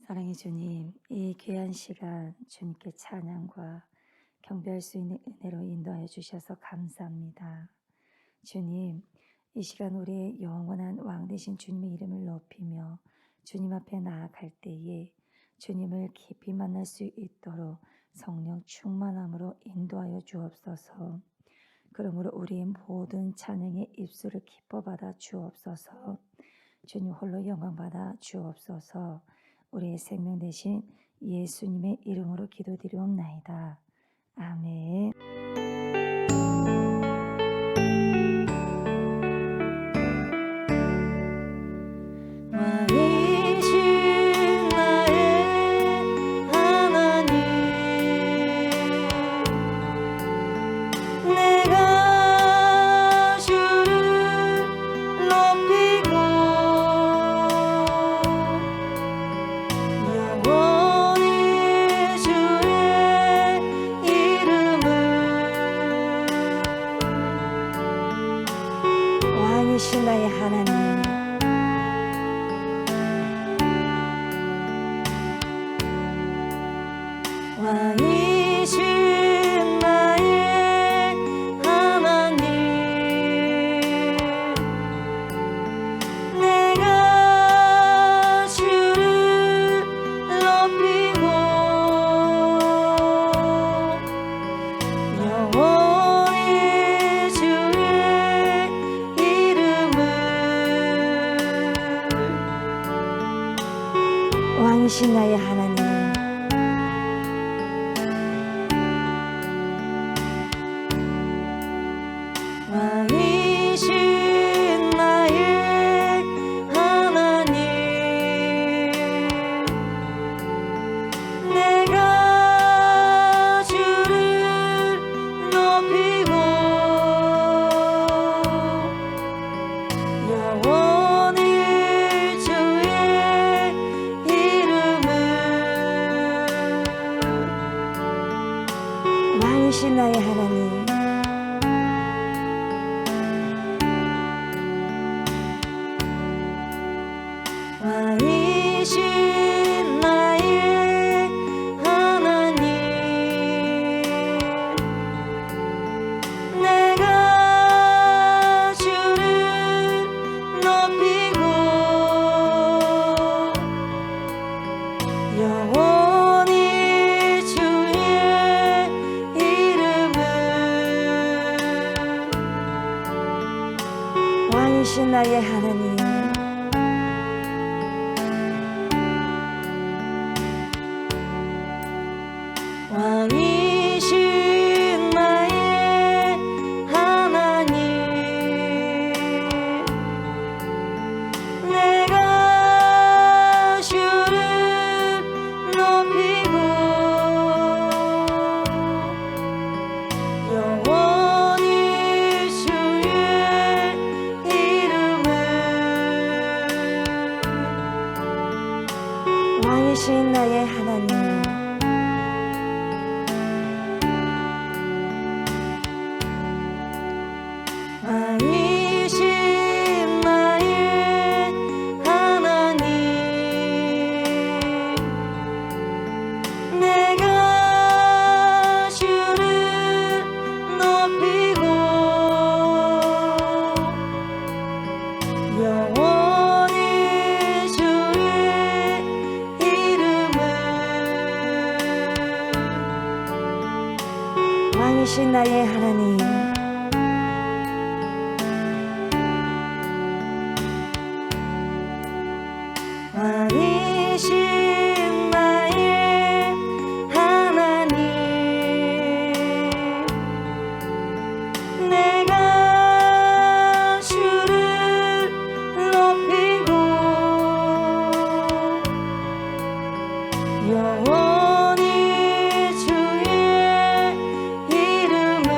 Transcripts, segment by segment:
사랑의 주님, 이 귀한 시간 주님께 찬양과 경배할 수 있는 은혜로 인도하여 주셔서 감사합니다. 주님, 이 시간 우리의 영원한 왕 되신 주님의 이름을 높이며 주님 앞에 나아갈 때에 주님을 깊이 만날 수 있도록 성령 충만함으로 인도하여 주옵소서. 그러므로 우리의 모든 찬양의 입술을 기뻐 받아 주옵소서. 주님 홀로 영광 받아 주옵소서. 우리의 생명 되신 예수님의 이름으로 기도드리옵나이다. 아멘. 왕이신 나의 하나님, 내가 주를 높이고 영원히 주의 이름을, 왕이신 나의 하나님, 왕이신 나의 하나님, 내가 주를 높이고 영원히 주의 이름을, 왕이신 나의 하나님, 왕이신 나의 하나님, 내가 주를 높이고 영원히 주의 이름을, 왕이신 나의 하나님, 왕이신 나의 하나님, 내가 주를 높이고 영원히 주의 이름을, 왕이신 나의 하나님, 왕이신 나의 하나님, 내가 주를 높이고 영원히 주의 이름을, 왕이신 나의 하나님, 왕이신 나의 하나님, 내가 주를 높이고 영원히 주의 이름을, 왕이신 나의 하나님, 왕이신 나의 하나님, 내가 주를 높이고 영원히 주의 이름을,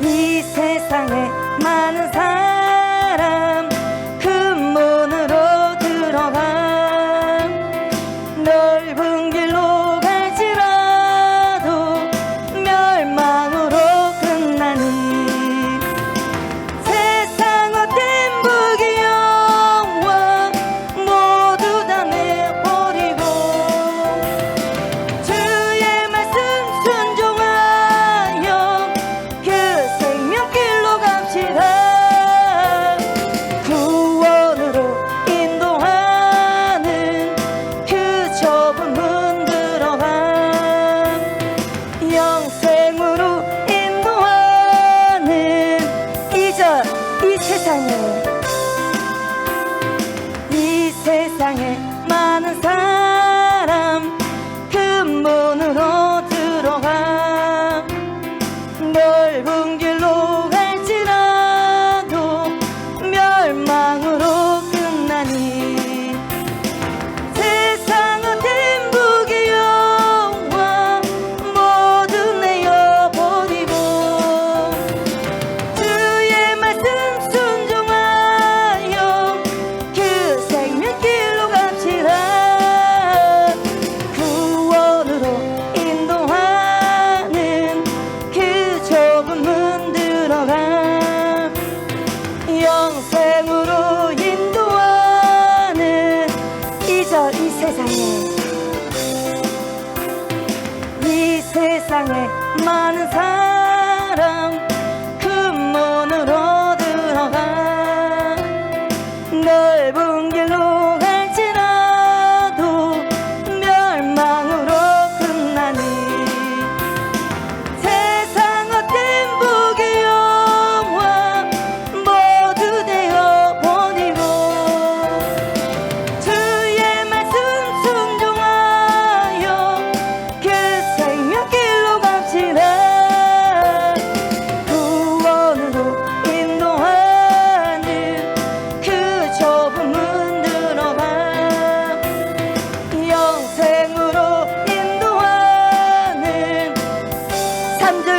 이 세상에 많은 사람 큰 문으로 들어가 넓은 길로 갈지라도 멸망으로 끝나니 세상 헛된 부귀영화 모두 다 내버리고 주의 말씀 순종하여 그 생명길로 갑시다. 구원으로 인도하는 그 좁은 문 들어가 영생으로 인도하는 이 세상에 많은 사람 큰 문으로 들어가 넓은 길로 갈지라도 멸망으로 끝나니 세상 헛된 부귀영화 모두 내어버리고 주의 말씀 순종하여 그 생명길로 갑시다. 구원으로 인도하는 그 좁은 문 들어가 영생으로 인도하는 이 세상에 많은 사람 큰 문으로 들어가 넓은 길로 갈지라도 멸망으로 끝나니 세상 헛된 부귀영화 모두 되어버리고 주의 말씀 순종하여 그 생명길로 갑시다. 구원으로 인도하는 그 좁은 문 들어가 영생으로 인도하는 3절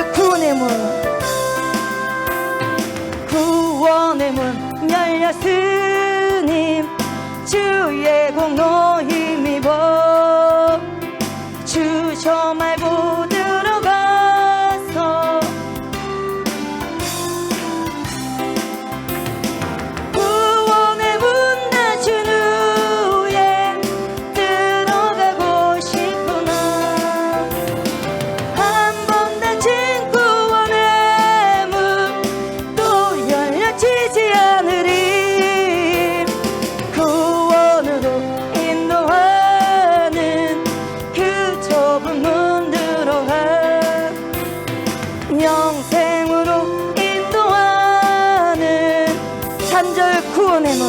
구원의 문 열렸으니 주의 공로 힘입어 주저 말고 들어가서 구원의 문 닫힌 후에 들어가고 싶구나. 한 번 닫힌 구원의 문 또 열려지지 않으리. 구원으로 인도하는 그 좁은 문 들어가 영생으로 인도하는 3절 구원의 문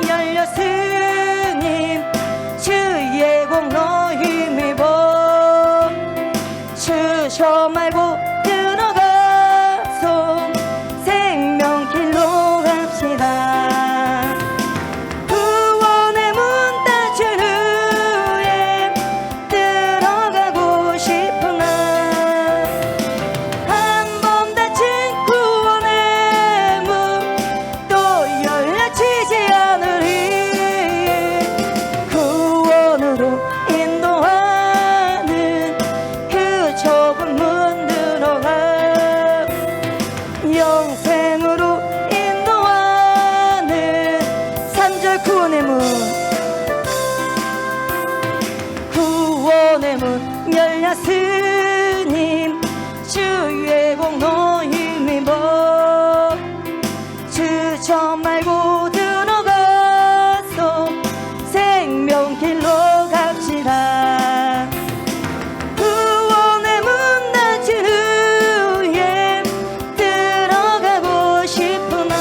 열렸으니 주의 공로 힘입어 주저 말고 들어가서 생명길로 갑시다. 구원의 문 닫힌 후에 들어가고 싶으나 한 번 닫힌 구원의 문 또 열려지지 않으리. 구원으로 인도하는 그 좁은 문 들어가 영생으로 인도하는 3절 구원의 문 열렸으니 주의 공로 힘입어 주저 말고 들어가서 생명길로 갑시다. 구원의 문 닫힌 후에 들어가고 싶으나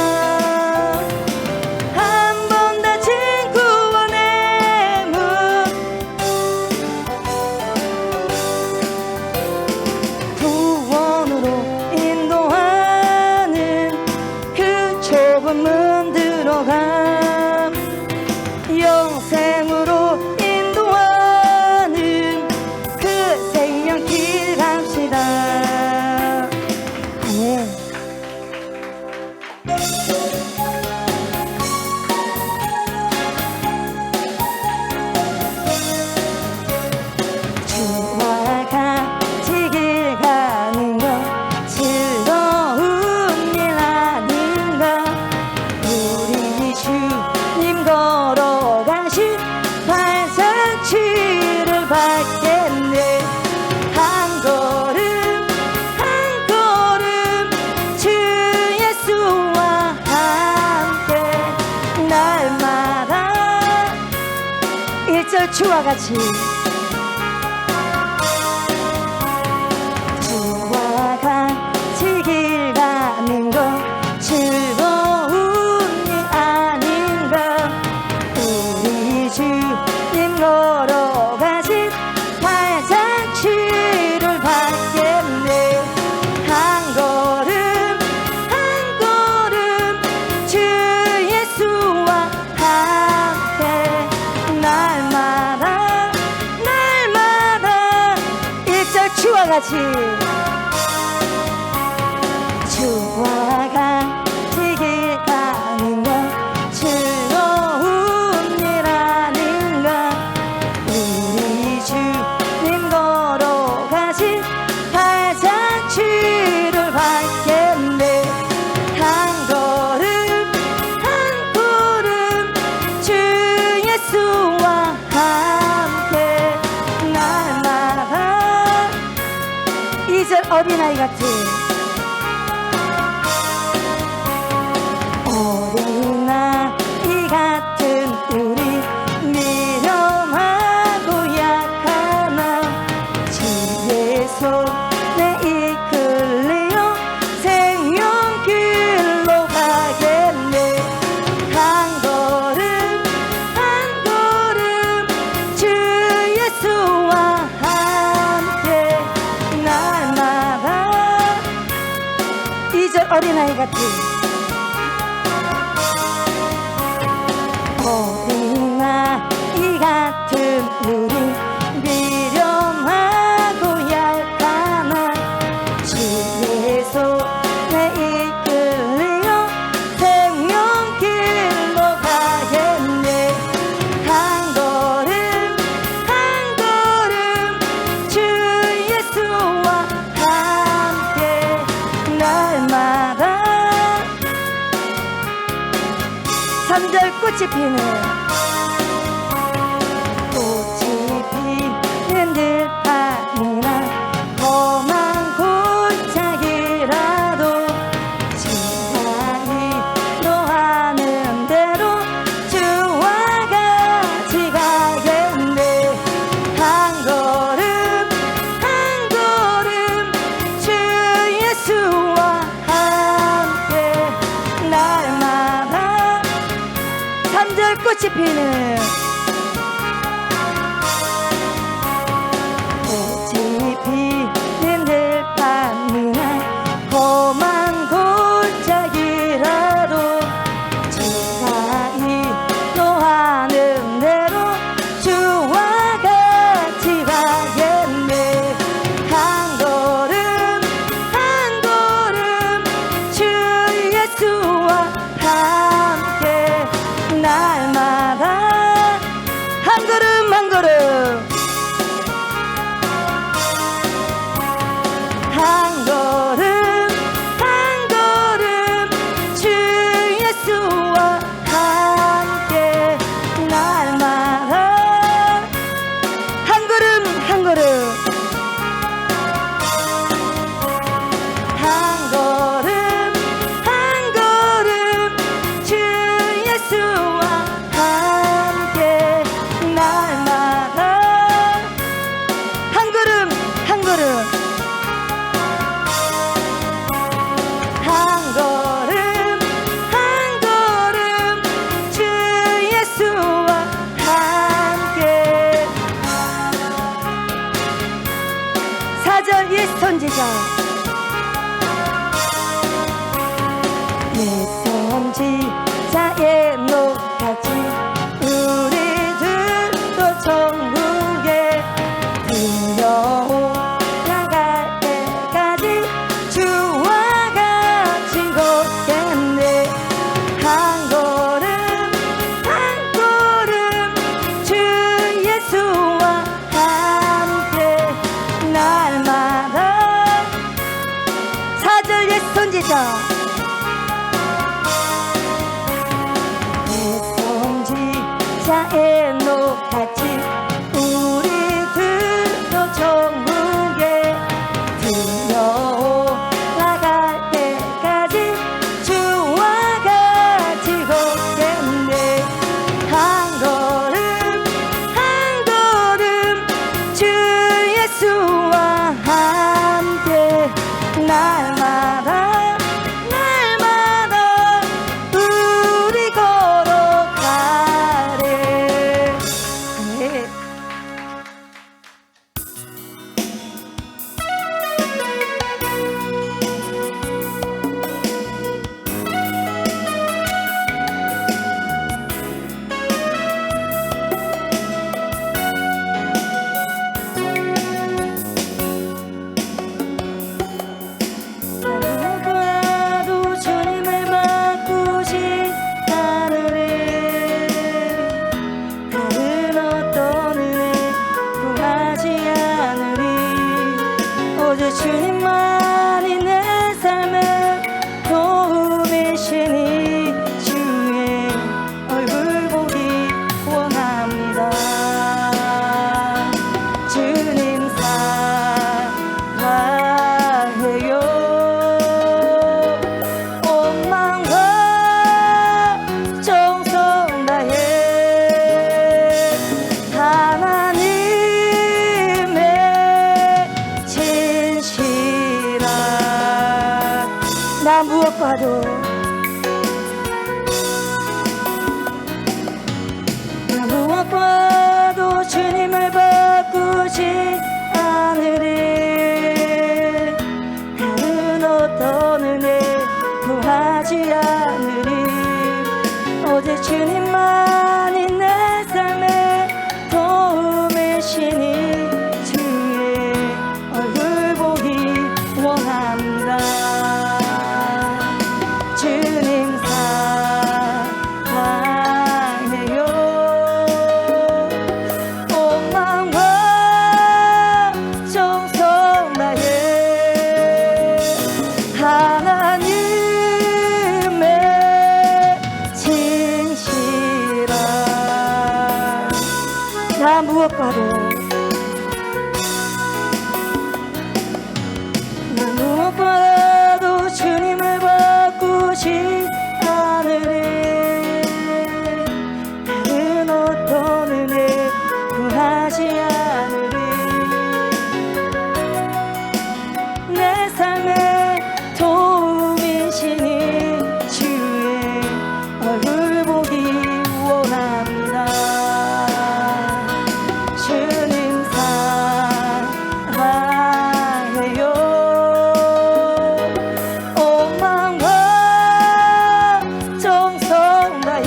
한 번 닫힌 구원의 문 구원으로 밟겠네. 한 걸음 한 걸음 주 예수와 함께 날마다 1절 주와 같이 주와 같이 길 가는 것 즐거운 일 아닌가. 우리 주님 걸어가신 발자취를 밟겠네. 한 걸음 한 걸음 주 예수와 함께 날마다 날마다 1절 주와 같이 주와 같이 길 가는 것 즐거운 일 아닌가. 우리 주님 걸어가신 발자취를 밟겠네. 한 걸음 한 걸음 주 예수와 함께 날마다 2절 어린아이 같은 어린아이 같은 우리 미련하고 약하나 주의 손에 이끌려 생명길로 가겠네. 한 걸음 한 걸음 주 예수와 함께 날마다 2절 어린아이 같은 어린아이 같은 우리 미련하고 약하나 주의 손에 이끌려 생명길로 가겠네. 한 걸음 한 걸음 주 예수와 함께 날마다 3절 꽃이 피는 들판이나 험한 골짜기라도 지나이 노하는 대로 주와 같이 가겠네. 한 걸음 한 걸음 주 예수와 함께 날마다 3절 꽃이 피는 피는 들판이나 험한 골짜기라도 지나이 노하는 대로 주와 같이 가겠네. 한 걸음 한 걸음 주 예수와 함께 날마다 한 걸음 한 걸음 한 걸음 한 걸음 주 예수와 함께 날마다 한 걸음 한 걸음 한 걸음 한 걸음 주 예수와 함께 날마다 한 걸음 한 걸음 한 걸음 한 걸음 주 예수와 함께 4절 옛 선지자 옛 선지자의 노같이 우리들도 천국에 들려오 나갈 때까지 주와 같이 걷겠네. 한 걸음 한 걸음 주 예수와 함께 날마다 4절 옛 선지자 옛 무엇과도 무엇과도 주님을 바꾸지 않으리. 다른 어떤 은혜 구하지 않으리. 오직 주님만이 내 삶의 도움이시니 주의 얼굴 보기 원합니다. 주님 사랑해요. 온 마음과 정성 다해 하나님의 진실한 나 무엇과도 무엇과도 주님을 바꾸지 않으리. 다른 어떤 은혜 구하지 않으리. 내 삶의 도움이시니 주의 얼굴 보기 원합니다. 주님 사랑해요. 온 마음과 정성 다해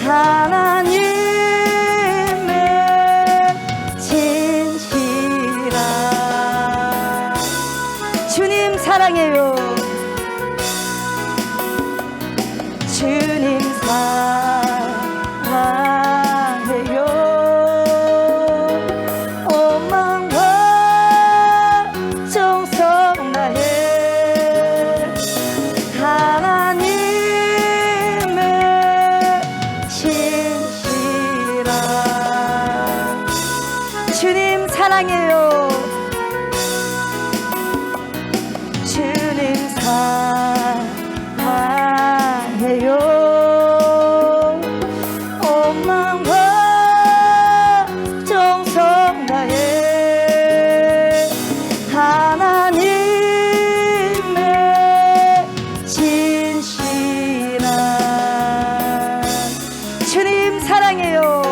하나님의 진실한 주님 사랑해요. 주님 사랑해요. 온 마음과 정성 다해 하나님의 진실한 주님 사랑해요. 주님 사랑해요. 온 마음과 정성 다해 하나님의 진실한 주님 사랑해요.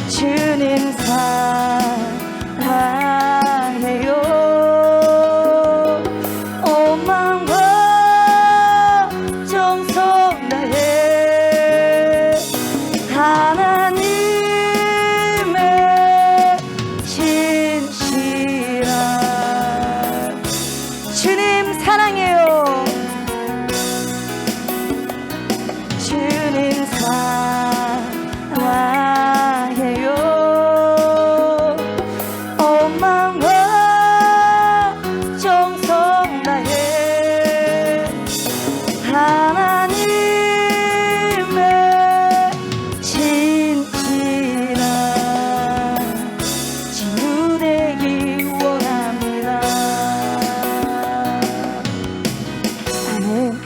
주님 사랑해요. 온 마음과 정성 다해 하나님의 진실한 주님 사랑해요. 주님 사랑해요. 온 마음과 정성 다해 하나님의 진실한 친구 되기 원합니다. 아멘.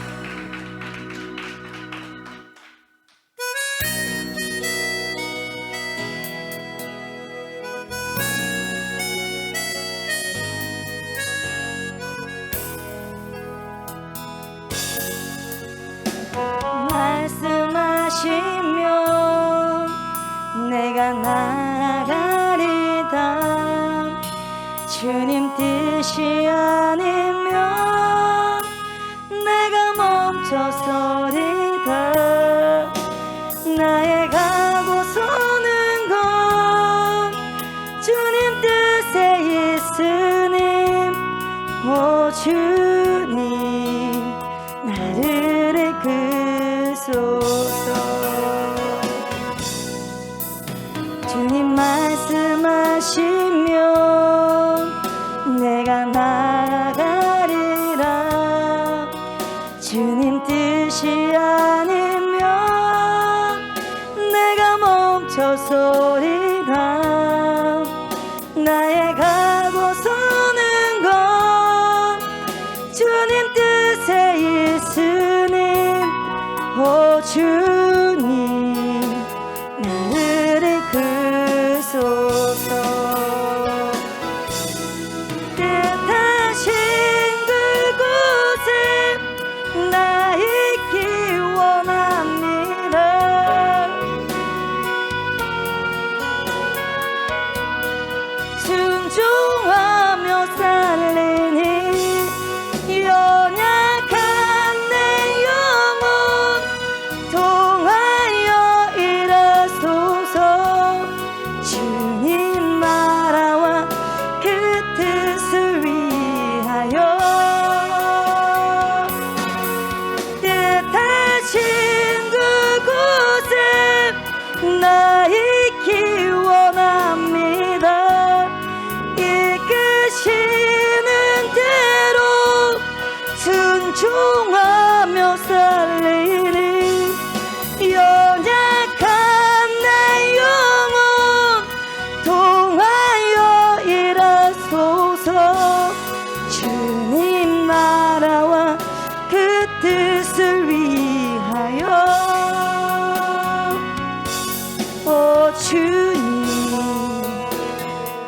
말씀하시면 내가 나가리다. 주님 뜻이 아니면 내가 멈춰서리다. 나의 가고서는 건 주님 뜻에 있으니 오 주님 나를 이끄소서. 주님 말씀하시면 내가 나가리라. 주님 뜻이 아니면 내가 멈춰서리라. 나의 가고서는 건 주님 뜻에 있으니 오 주님 나를 이끄소서. 뜻한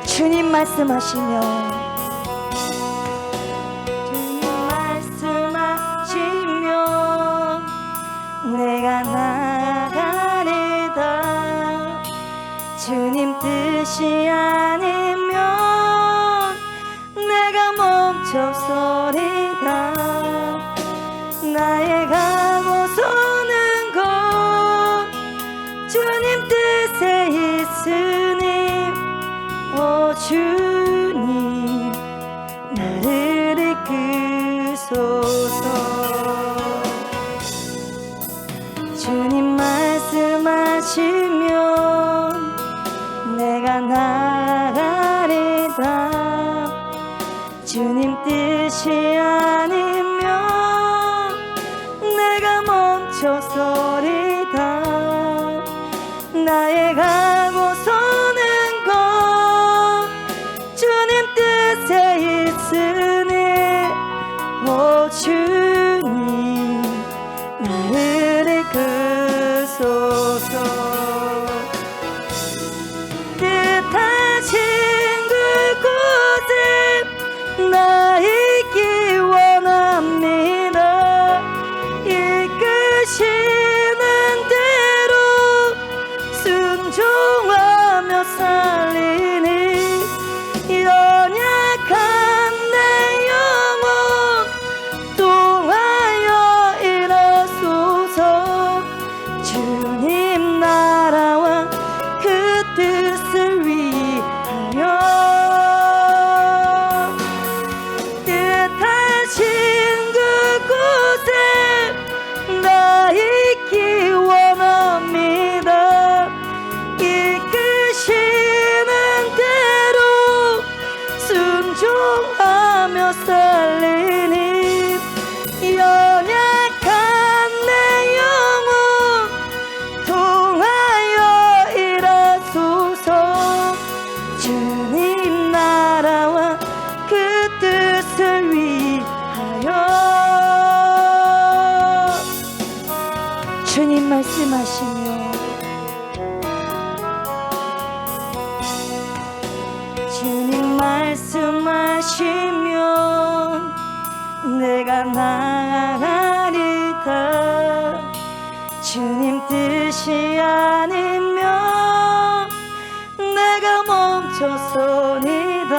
주님 말씀하시며 내가 나가리다. 주님 뜻이 아니면 내가 멈춰서리다. 나의 가고서는 곳 주님 뜻에 있으니 오 주님 나를 이끄소서. 주님 말씀하시면 내가 나가리다. 주님 뜻이 아니면 내가 멈춰서리다. 나의 가고서는 곳 주님 뜻에 있으니 오 주님 나를 이끄소서. 뜻하신 그곳에 나 있기 원합니다. 이끄시는 대로 순종하며 살리니 연약한 내 영혼 통하여 일하소서. 주님 나라와 그 뜻을 위하여 뜻하신 그곳에 나 있기 원합니다. 이끄시는 대로 순종하며 살리니 연약한 내 영혼 통하여 일하소서. 주님 나라와 그 뜻을 위하여. 주님 말씀하시며 주님 말씀하시면 내가 나가리다. 주님 뜻이 아니면 내가 멈춰서리다.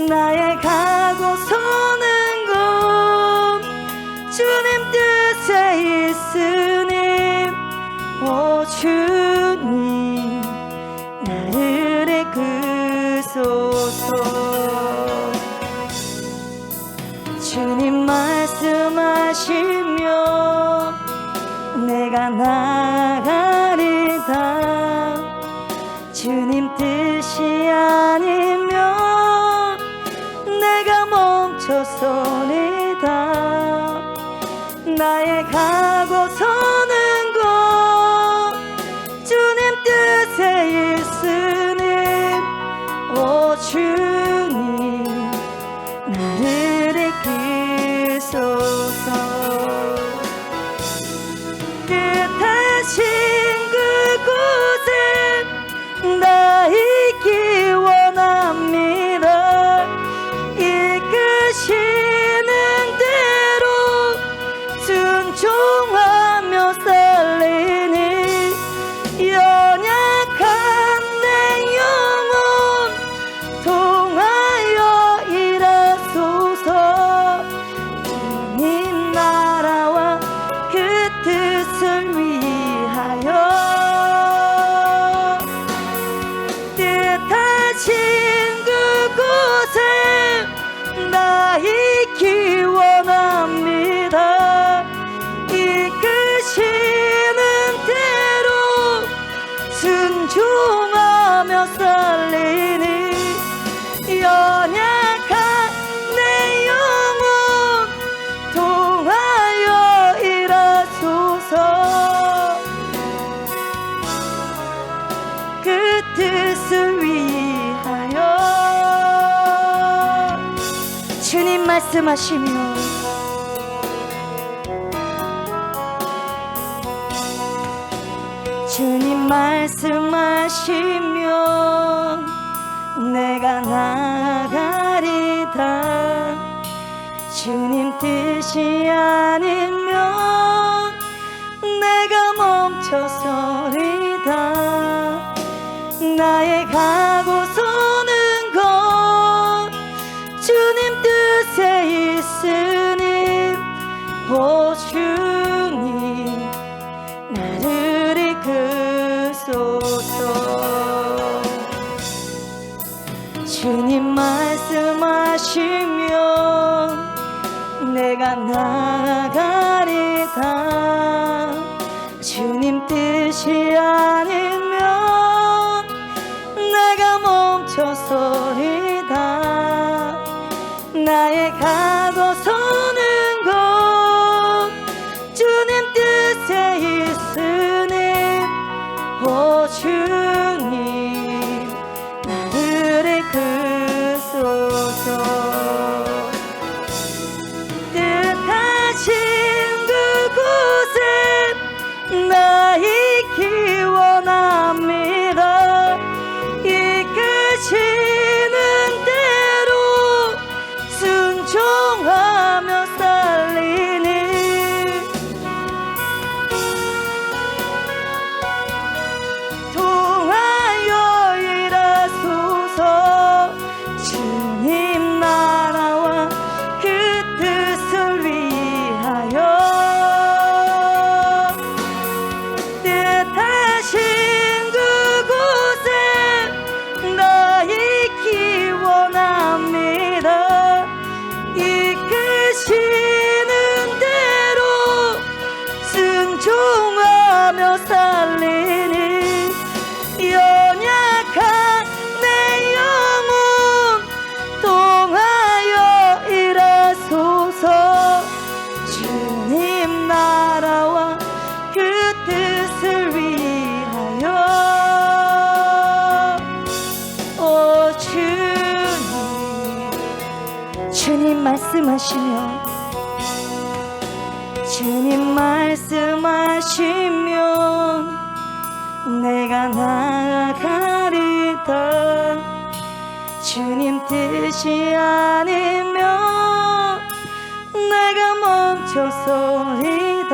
나의 가고서는 곳 주님 뜻에 있으니 오 주님 나를 이끄소서. 주님 말씀하시면 내가 나가리다. 주님 뜻이 아니면 내가 멈춰서리다. 나의 가고서는 곳 주님 뜻에 있으니 오 주님 나를 이끄소서. 뜻하신 그곳에 나 있기 원합니다. 이끄시는 대로 순종하며 살리니 연약한 내 영혼 통하여 일하소서. 주님 나라와 그 뜻을 위하여 뜻하신 그곳에 나 있기 원합니다. 이끄시는 대로 순종하며 살리니 연약한 내 영혼 통하여 일하소서. 그 뜻을 위하여. 주님 말씀하시며 주님 말씀하시면 내가 나아가리다. 주님 뜻이 아니면 내가 멈춰서리다. 나의 가고 서는 것 주님 뜻에 있으니 오 주님 나를 이끄소서. 주님 말씀하시면 내가 나아가리다. 주님 뜻이 아니면 내가 멈춰서리다. 나의 가고 서는 것 주님 뜻에 있으니 오 주님 나를 이끄소서. 뜻하신 그곳에 나 있기 원합니다. 이끄시는 대로 순종하며 살리니 통하여 일하소서. 주님 나라와 그 뜻을 위하여 뜻하신 그곳에 나 있기 원합니다. 이끄시는 대로 순종하며 살리니 연약한 내 영혼 통하여 일하소서. 주님 나라와 그 뜻을 위하여 오 주님 말씀하시면 주님 말씀하시면 내가 나아가리다. 주님 뜻이 아니면 내가 멈춰서리다.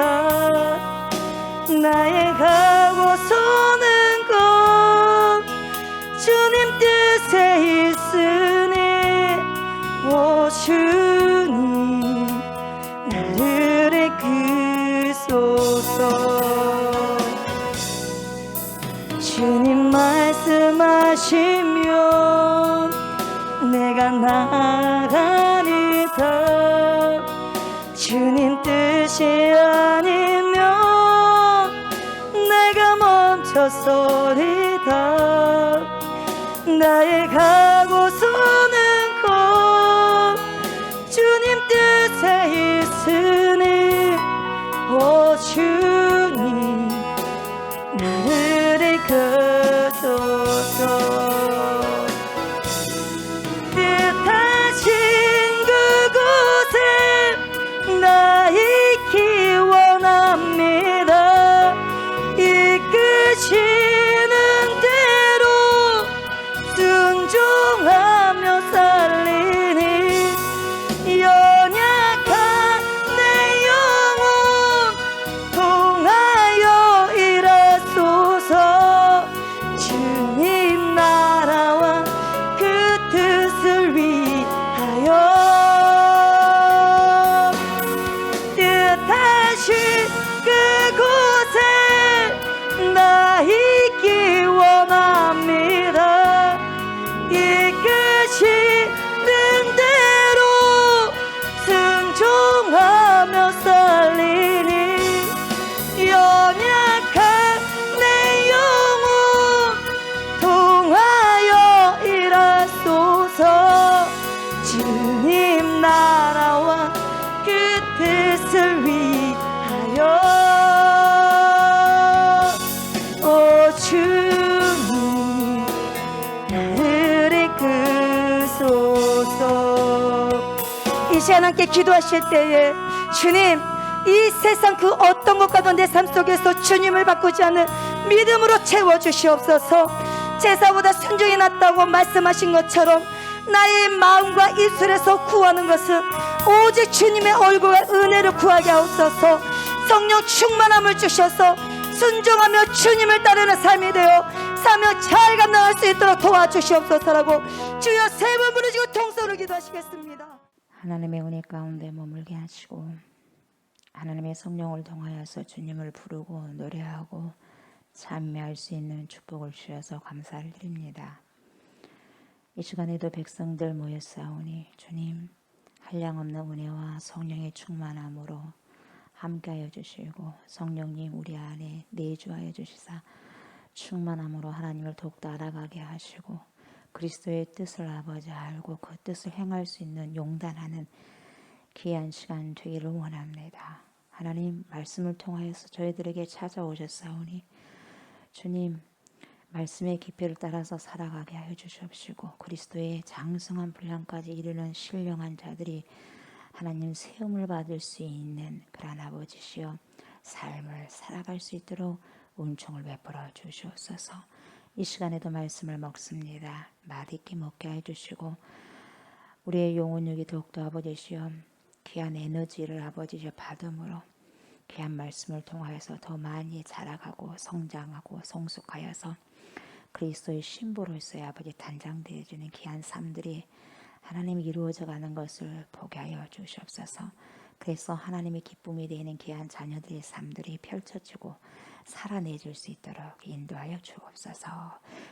나의 가고 서는 것 주님 뜻에 있으니 오 주님 나를 이끄소서. 주님 말씀하시면 내가 나아가리다. 주님 뜻이 아니면 내가 멈춰서리다. 나의 가고 서는 것 주님 뜻에 있으니 오 주님 나를 이끄소서. 뜻하신 그곳에 나 있기 원합니다. 이끄시는 대로 순종하며 살리니 연약한 내 영혼 통하여 일하소서. 주님 나라와 그 뜻을 위하여 뜻하신 그곳에 나 있기 원합니다. 이끄시는 대로 순종하며 살리니 연약한 내 영혼 통하여 일하소서. 주님 나라와 그 뜻을 위하여 오 주님 나를 이끄소서. 이 시간 함께 기도하실 때에 주님 이 세상 그 어떤 것과도 내 삶 속에서 주님을 바꾸지 않는 믿음으로 채워주시옵소서. 제사보다 순종이 낫다고 말씀하신 것처럼 나의 마음과 입술에서 구하는 것은 오직 주님의 얼굴과 은혜를 구하게 하옵소서. 성령 충만함을 주셔서 순종하며 주님을 따르는 삶이 되어 사명 잘 감당할 수 있도록 도와주시옵소서라고 주여 세 번 부르시고 통성으로 기도하시겠습니다. 하나님의 은혜 가운데 머물게 하시고 하나님의 성령을 통하여서 주님을 부르고 노래하고 찬미할 수 있는 축복을 주셔서 감사를 드립니다. 이 시간에도 백성들 모였사오니 주님 한량없는 은혜와 성령의 충만함으로 함께하여 주시고 성령님 우리 안에 내주하여 주시사 충만함으로 하나님을 더욱더 알아가게 하시고 그리스도의 뜻을 아버지 알고 그 뜻을 행할 수 있는 용단하는 귀한 시간 되기를 원합니다. 하나님 말씀을 통하여서 저희들에게 찾아오셨사오니 주님 말씀의 깊이를 따라서 살아가게 하여 주시옵시고 그리스도의 장성한 분량까지 이르는 신령한 자들이 하나님 세움을 받을 수 있는 그런 아버지시여 삶을 살아갈 수 있도록 은총을 베풀어 주시옵소서. 이 시간에도 말씀을 먹습니다. 맛있게 먹게 해주시고 우리의 영혼력이 더욱더 아버지시여 귀한 에너지를 아버지시여 받음으로 귀한 말씀을 통하여서 더 많이 자라가고 성장하고 성숙하여서 그리스도의 신부로서의 아버지 단장되어지는 귀한 삶들이 하나님이 이루어져 가는 것을 보게 하여 주시옵소서. 그래서 하나님의 기쁨이 되는 귀한 자녀들의 삶들이 펼쳐지고 살아내줄 수 있도록 인도하여 주옵소서.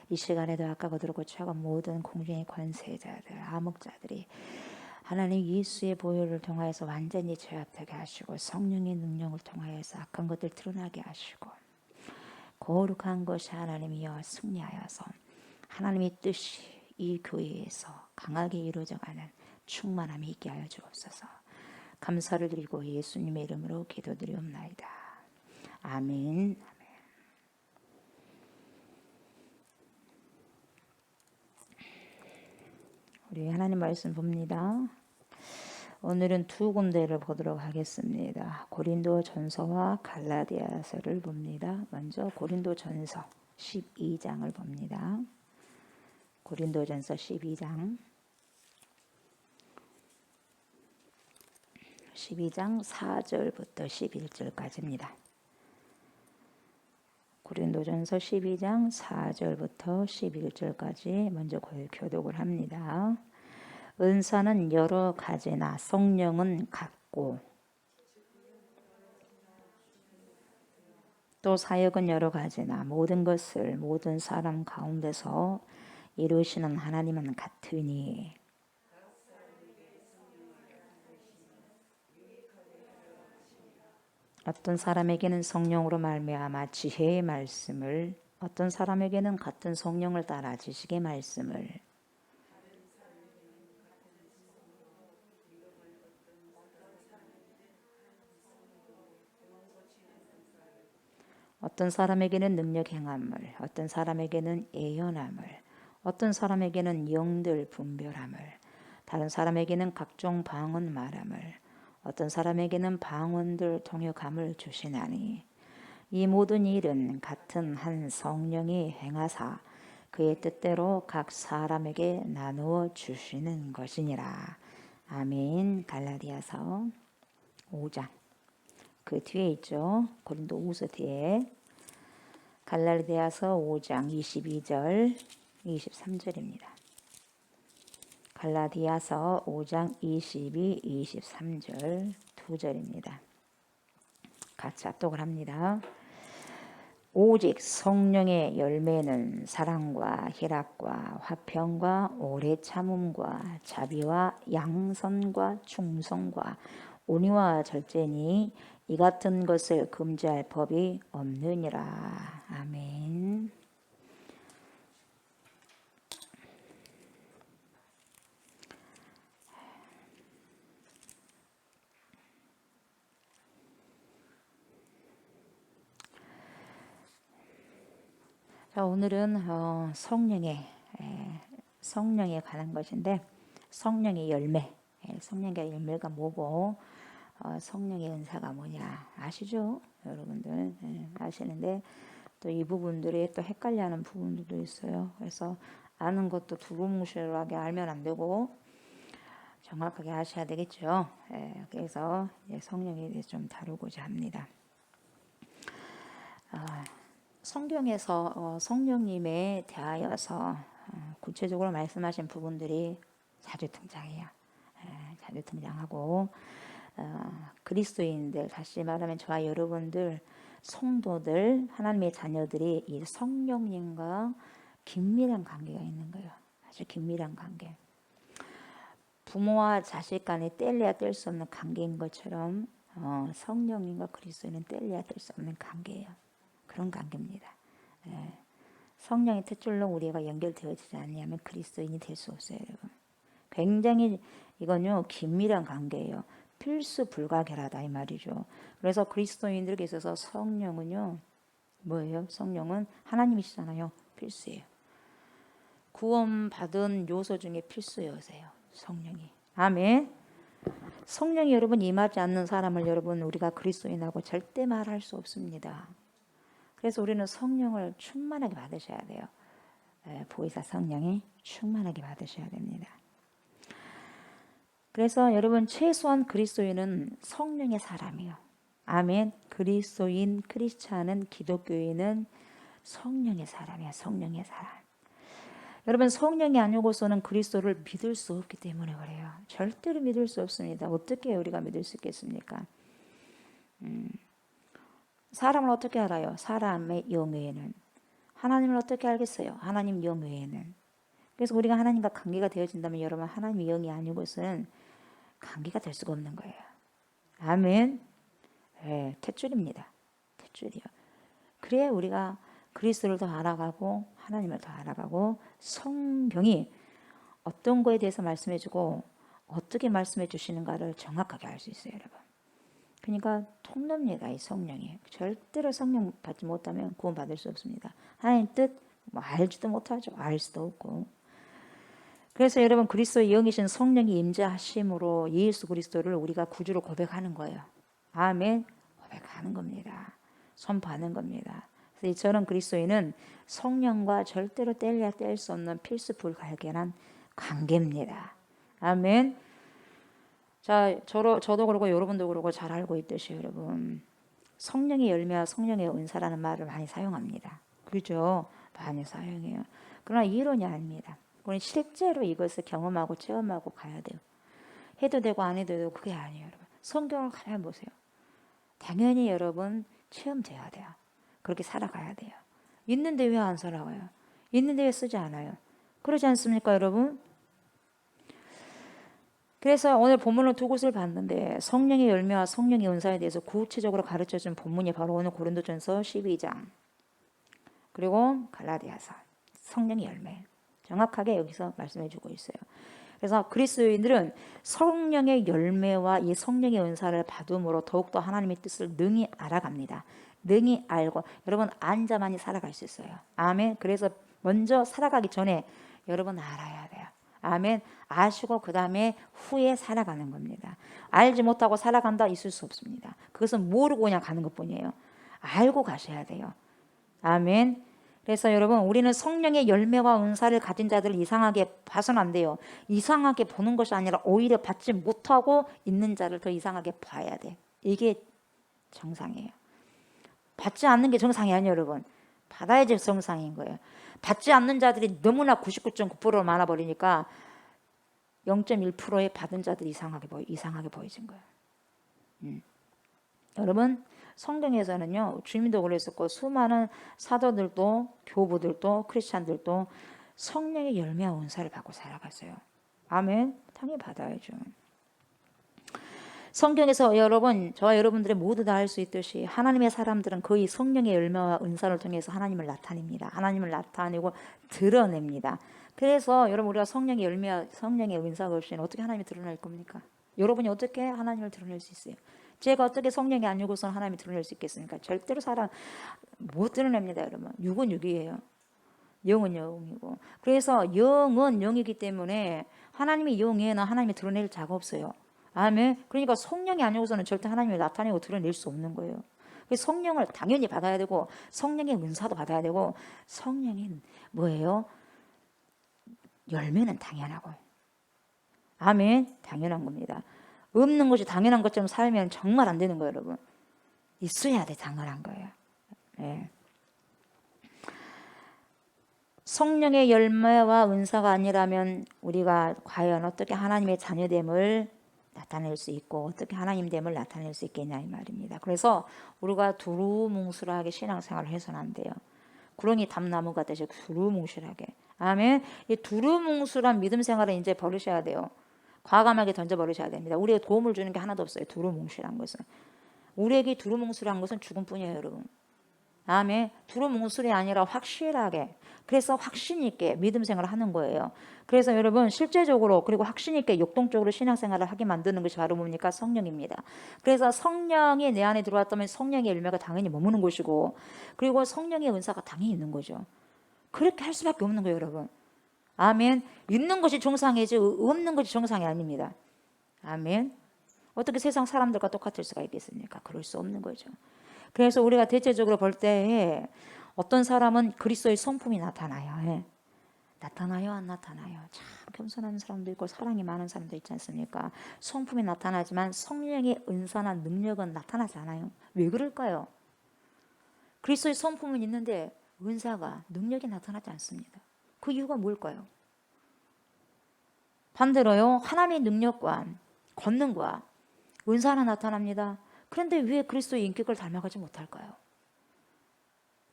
이 시간에도 아까 거들었고 최고 모든 공중의 권세자들 암흑자들이 하나님 예수의 보혈을 통하여서 완전히 제압되게 하시고 성령의 능력을 통하여서 악한 것들 드러나게 하시고 거룩한 것이 하나님이여 승리하여서 하나님의 뜻이 이 교회에서 강하게 이루어져가는 충만함이 있게 하여 주옵소서. 감사를 드리고 예수님의 이름으로 기도드리옵나이다. 아멘. 우리 하나님 말씀 봅니다. 오늘은 두 군데를 보도록 하겠습니다. 고린도전서와 갈라디아서를 봅니다. 먼저 고린도전서 12장을 봅니다. 고린도전서 12장 4절부터 11절까지입니다. 고린도전서 12장 4절부터 11절까지 먼저 교독을 합니다. 은사는 여러 가지나 성령은 같고 또 사역은 여러 가지나 모든 것을 모든 사람 가운데서 이루시는 하나님은 같으니 어떤 사람에게는 성령으로 말미암아 지혜의 말씀을 어떤 사람에게는 같은 성령을 따라 지식의 말씀을 어떤 사람에게는 능력 행함을 어떤 사람에게는 예언함을 어떤 사람에게는 영들 분별함을 다른 사람에게는 각종 방언 말함을 어떤 사람에게는 방언들 통역함을 주시나니 이 모든 일은 같은 한 성령이 행하사 그의 뜻대로 각 사람에게 나누어 주시는 것이니라. 아멘. 갈라디아서 5장 그 뒤에 있죠. 고린도후서 뒤에 갈라디아서 5장 22절 23절입니다. 갈라디아서 5장 22, 23절 두 절입니다. 같이 합독을 합니다. 오직 성령의 열매는 사랑과 희락과 화평과 오래 참음과 자비와 양선과 충성과 온유와 절제니 이 같은 것을 금지할 법이 없느니라. 아멘. 자, 오늘은 성령에 관한 것인데 성령의 열매, 성령의 열매가 뭐고 성령의 은사가 뭐냐 아시죠? 여러분들 아시는데 또 이 부분들이 또 헷갈려하는 부분들도 있어요. 그래서 아는 것도 두루뭉실하게 알면 안 되고 정확하게 아셔야 되겠죠. 예, 그래서 성령에 대해서 좀 다루고자 합니다. 성경에서 성령님에 대하여서 구체적으로 말씀하신 부분들이 자주 등장해요. 자주 등장하고 그리스도인들, 다시 말하면 저와 여러분들, 성도들, 하나님의 자녀들이 이 성령님과 긴밀한 관계가 있는 거예요. 아주 긴밀한 관계. 부모와 자식 간에 뗄래야 뗄 수 없는 관계인 것처럼 성령님과 그리스도인은 뗄래야 뗄 수 없는 관계예요. 그런 관계입니다. 성령의 특질로 우리가 연결되어지지 않으면 그리스도인이 될 수 없어요, 여러분. 굉장히 이건요 긴밀한 관계예요. 필수 불가결하다 이 말이죠. 그래서 그리스도인들에게 있어서 성령은요 뭐예요? 성령은 하나님이시잖아요. 필수예요. 구원받은 요소 중에 필수 요소예요. 성령이. 아멘. 성령이 여러분 임하지 않는 사람을 여러분 우리가 그리스도인하고 절대 말할 수 없습니다. 그래서 우리는 성령을 충만하게 받으셔야 돼요. 보혜사 성령이 충만하게 받으셔야 됩니다. 그래서 여러분 최소한 그리스도인은 성령의 사람이에요. 아멘. 그리스도인, 크리스찬은, 기독교인은 성령의 사람이야. 성령의 사람. 여러분 성령이 아니고서는 그리스도를 믿을 수 없기 때문에 그래요. 절대로 믿을 수 없습니다. 어떻게 우리가 믿을 수 있겠습니까? 사람을 어떻게 알아요? 사람의 영 외에는. 하나님을 어떻게 알겠어요? 하나님 영 외에는. 그래서 우리가 하나님과 관계가 되어진다면 여러분 하나님의 영이 아니고서는 관계가 될 수가 없는 거예요. 아멘. 네, 탯줄입니다. 탯줄이요. 그래야 우리가 그리스도를 더 알아가고 하나님을 더 알아가고 성경이 어떤 거에 대해서 말씀해주고 어떻게 말씀해 주시는가를 정확하게 알 수 있어요, 여러분. 그러니까 통로입니다. 이 성령이. 절대로 성령 받지 못하면 구원 받을 수 없습니다. 하나님 뜻 알지도 못하죠. 알 수도 없고. 그래서 여러분 그리스도의 영이신 성령이 임재하심으로 예수 그리스도를 우리가 구주로 고백하는 거예요. 아멘. 고백하는 겁니다. 선포하는 겁니다. 그래서 저는 그리스도인은 성령과 절대로 뗄래야 뗄 수 없는 필수 불가결한 관계입니다. 아멘. 자, 저도 그러고 여러분도 그러고 잘 알고 있듯이 여러분 성령의 열매와 성령의 은사라는 말을 많이 사용합니다. 그렇죠? 많이 사용해요. 그러나 이론이 아닙니다. 우리는 실제로 이것을 경험하고 체험하고 가야 돼요. 해도 되고 안 해도 되고 그게 아니에요, 여러분. 성경을 가만 보세요. 당연히 여러분 체험돼야 돼요. 그렇게 살아가야 돼요. 있는데 왜 안 살아가요? 있는데 왜 쓰지 않아요? 그러지 않습니까, 여러분? 그래서 오늘 본문을 두 곳을 봤는데 성령의 열매와 성령의 은사에 대해서 구체적으로 가르쳐준 본문이 바로 오늘 고린도전서 12장 그리고 갈라디아서 성령의 열매 정확하게 여기서 말씀해주고 있어요. 그래서 그리스도인들은 성령의 열매와 이 성령의 은사를 받음으로 더욱더 하나님의 뜻을 능히 알아갑니다. 능히 알고 여러분 앉아만이 살아갈 수 있어요. 아멘. 그래서 먼저 살아가기 전에 여러분 알아야 돼요. 아멘. 아시고 그 다음에 후에 살아가는 겁니다. 알지 못하고 살아간다 있을 수 없습니다. 그것은 모르고 그냥 가는 것뿐이에요. 알고 가셔야 돼요. 아멘. 그래서 여러분 우리는 성령의 열매와 은사를 가진 자들을 이상하게 봐서는 안 돼요. 이상하게 보는 것이 아니라 오히려 받지 못하고 있는 자를 더 이상하게 봐야 돼. 이게 정상이에요. 받지 않는 게 정상이 아니에요, 여러분. 받아야지 정상인 거예요. 받지 않는 자들이 너무나 99.9%로 많아버리니까 0.1%의 받은 자들이 이상하게 보여진 거예요. 여러분 성경에서는요 주님도 그랬었고 수많은 사도들도 교부들도 크리스찬들도 성령의 열매와 은사를 받고 살아갔어요. 아멘. 당연히 받아야죠. 성경에서 여러분 저와 여러분들이 모두 다 알 수 있듯이 하나님의 사람들은 거의 성령의 열매와 은사를 통해서 하나님을 나타냅니다. 하나님을 나타내고 드러냅니다. 그래서 여러분 우리가 성령의 열매와 성령의 은사가 없이는 어떻게 하나님이 드러낼 겁니까? 여러분이 어떻게 하나님을 드러낼 수 있어요? 제가 어떻게 성령이 아니고서는 하나님이 드러낼 수 있겠습니까? 절대로 사람 못 드러냅니다, 여러분. 육은 육이에요. 영은 영이고. 그래서 영은 영이기 때문에 하나님의 영에는 하나님이 드러낼 자가 없어요. 아멘. 그러니까 성령이 아니고서는 절대 하나님을 나타내고 드러낼 수 없는 거예요. 성령을 당연히 받아야 되고 성령의 은사도 받아야 되고 성령의 뭐예요? 열매는 당연하고. 아멘. 당연한 겁니다. 없는 것이 당연한 것처럼 살면 정말 안 되는 거예요, 여러분. 있어야 돼, 당연한 거예요. 예. 성령의 열매와 은사가 아니라면 우리가 과연 어떻게 하나님의 자녀됨을 나타낼 수 있고 어떻게 하나님됨을 나타낼 수 있겠냐 이 말입니다. 그래서 우리가 두루뭉술하게 신앙생활을 해서는 안 돼요. 구렁이 담나무 같듯이 두루뭉술하게. 아멘. 이 두루뭉술한 믿음 생활을 이제 버리셔야 돼요. 과감하게 던져버리셔야 됩니다. 우리에게 도움을 주는 게 하나도 없어요. 두루뭉술한 것은. 우리에게 두루뭉술한 것은 죽음뿐이에요, 여러분. 아멘. 두루뭉술이 아니라 확실하게, 그래서 확신 있게 믿음 생활을 하는 거예요. 그래서 여러분 실제적으로 그리고 확신 있게 역동적으로 신앙생활을 하게 만드는 것이 바로 뭡니까? 성령입니다. 그래서 성령이 내 안에 들어왔다면 성령의 열매가 당연히 머무는 것이고 그리고 성령의 은사가 당연히 있는 거죠. 그렇게 할 수밖에 없는 거예요, 여러분. 아멘. 있는 것이 정상이지 없는 것이 정상이 아닙니다. 아멘. 어떻게 세상 사람들과 똑같을 수가 있겠습니까? 그럴 수 없는 거죠. 그래서 우리가 대체적으로 볼 때 어떤 사람은 그리스도의 성품이 나타나요. 예. 나타나요, 안 나타나요? 참 겸손한 사람도 있고 사랑이 많은 사람도 있지 않습니까? 성품이 나타나지만 성령의 은사나 능력은 나타나지 않아요. 왜 그럴까요? 그리스도의 성품은 있는데 은사가, 능력이 나타나지 않습니다. 그 이유가 뭘까요? 반대로요, 하나님의 능력과 권능과 은사가 나타납니다. 그런데 왜 그리스도의 인격을 닮아가지 못할까요?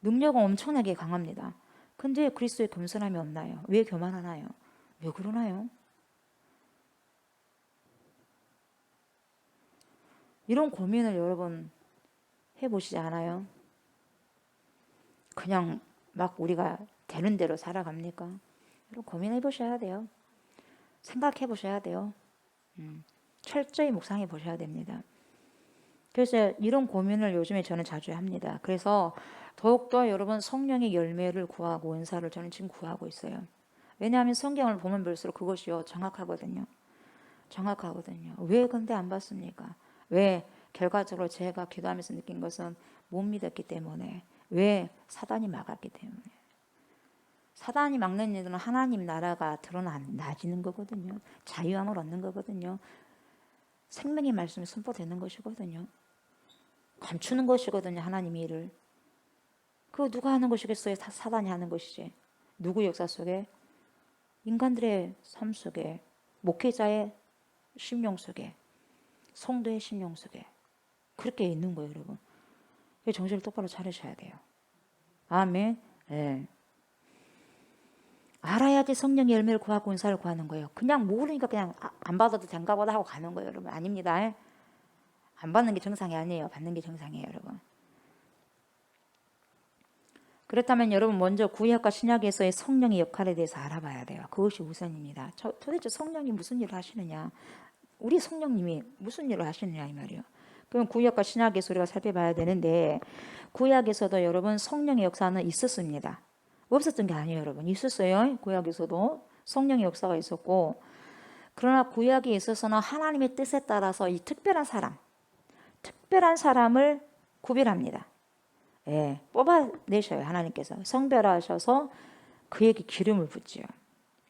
능력은 엄청나게 강합니다. 근데 그리스도의 겸손함이 없나요? 왜 교만하나요? 왜 그러나요? 이런 고민을 여러분 해보시지 않아요? 그냥 막 우리가 되는 대로 살아갑니까? 이런 고민해 보셔야 돼요. 생각해 보셔야 돼요. 철저히 묵상해 보셔야 됩니다. 그래서 이런 고민을 요즘에 저는 자주 합니다. 그래서 더욱더 여러분 성령의 열매를 구하고 은사를 저는 지금 구하고 있어요. 왜냐하면 성경을 보면 볼수록 그것이요 정확하거든요. 정확하거든요. 왜 근데 안 받습니까? 왜? 결과적으로 제가 기도하면서 느낀 것은 못 믿었기 때문에. 왜? 사단이 막았기 때문에. 사단이 막는 일은 하나님 나라가 드러나지는 거거든요. 자유함을 얻는 거거든요. 생명의 말씀이 선포되는 것이거든요. 감추는 것이거든요. 하나님의 일을. 그거 누가 하는 것이겠어요? 다 사단이 하는 것이지. 누구 역사 속에? 인간들의 삶 속에, 목회자의 심령 속에, 성도의 심령 속에 그렇게 있는 거예요, 여러분. 정신을 똑바로 차리셔야 돼요. 아멘. 네. 알아야지 성령의 열매를 구하고 은사를 구하는 거예요. 그냥 모르니까 그냥 안 받아도 된가 보다 하고 가는 거예요, 여러분. 아닙니다. 안 받는 게 정상이 아니에요. 받는 게 정상이에요, 여러분. 그렇다면 여러분 먼저 구약과 신약에서의 성령의 역할에 대해서 알아봐야 돼요. 그것이 우선입니다. 도대체 성령이 무슨 일을 하시느냐? 우리 성령님이 무슨 일을 하시느냐 이 말이에요. 그럼 구약과 신약에서 우리가 살펴봐야 되는데 구약에서도 여러분 성령의 역사는 있었습니다. 없었던 게 아니에요, 여러분. 있었어요. 구약에서도 성령의 역사가 있었고 그러나 구약에 있어서는 하나님의 뜻에 따라서 이 특별한 사람을 구별합니다. 예, 뽑아내셔요. 하나님께서 성별하셔서 그에게 기름을 붓지요.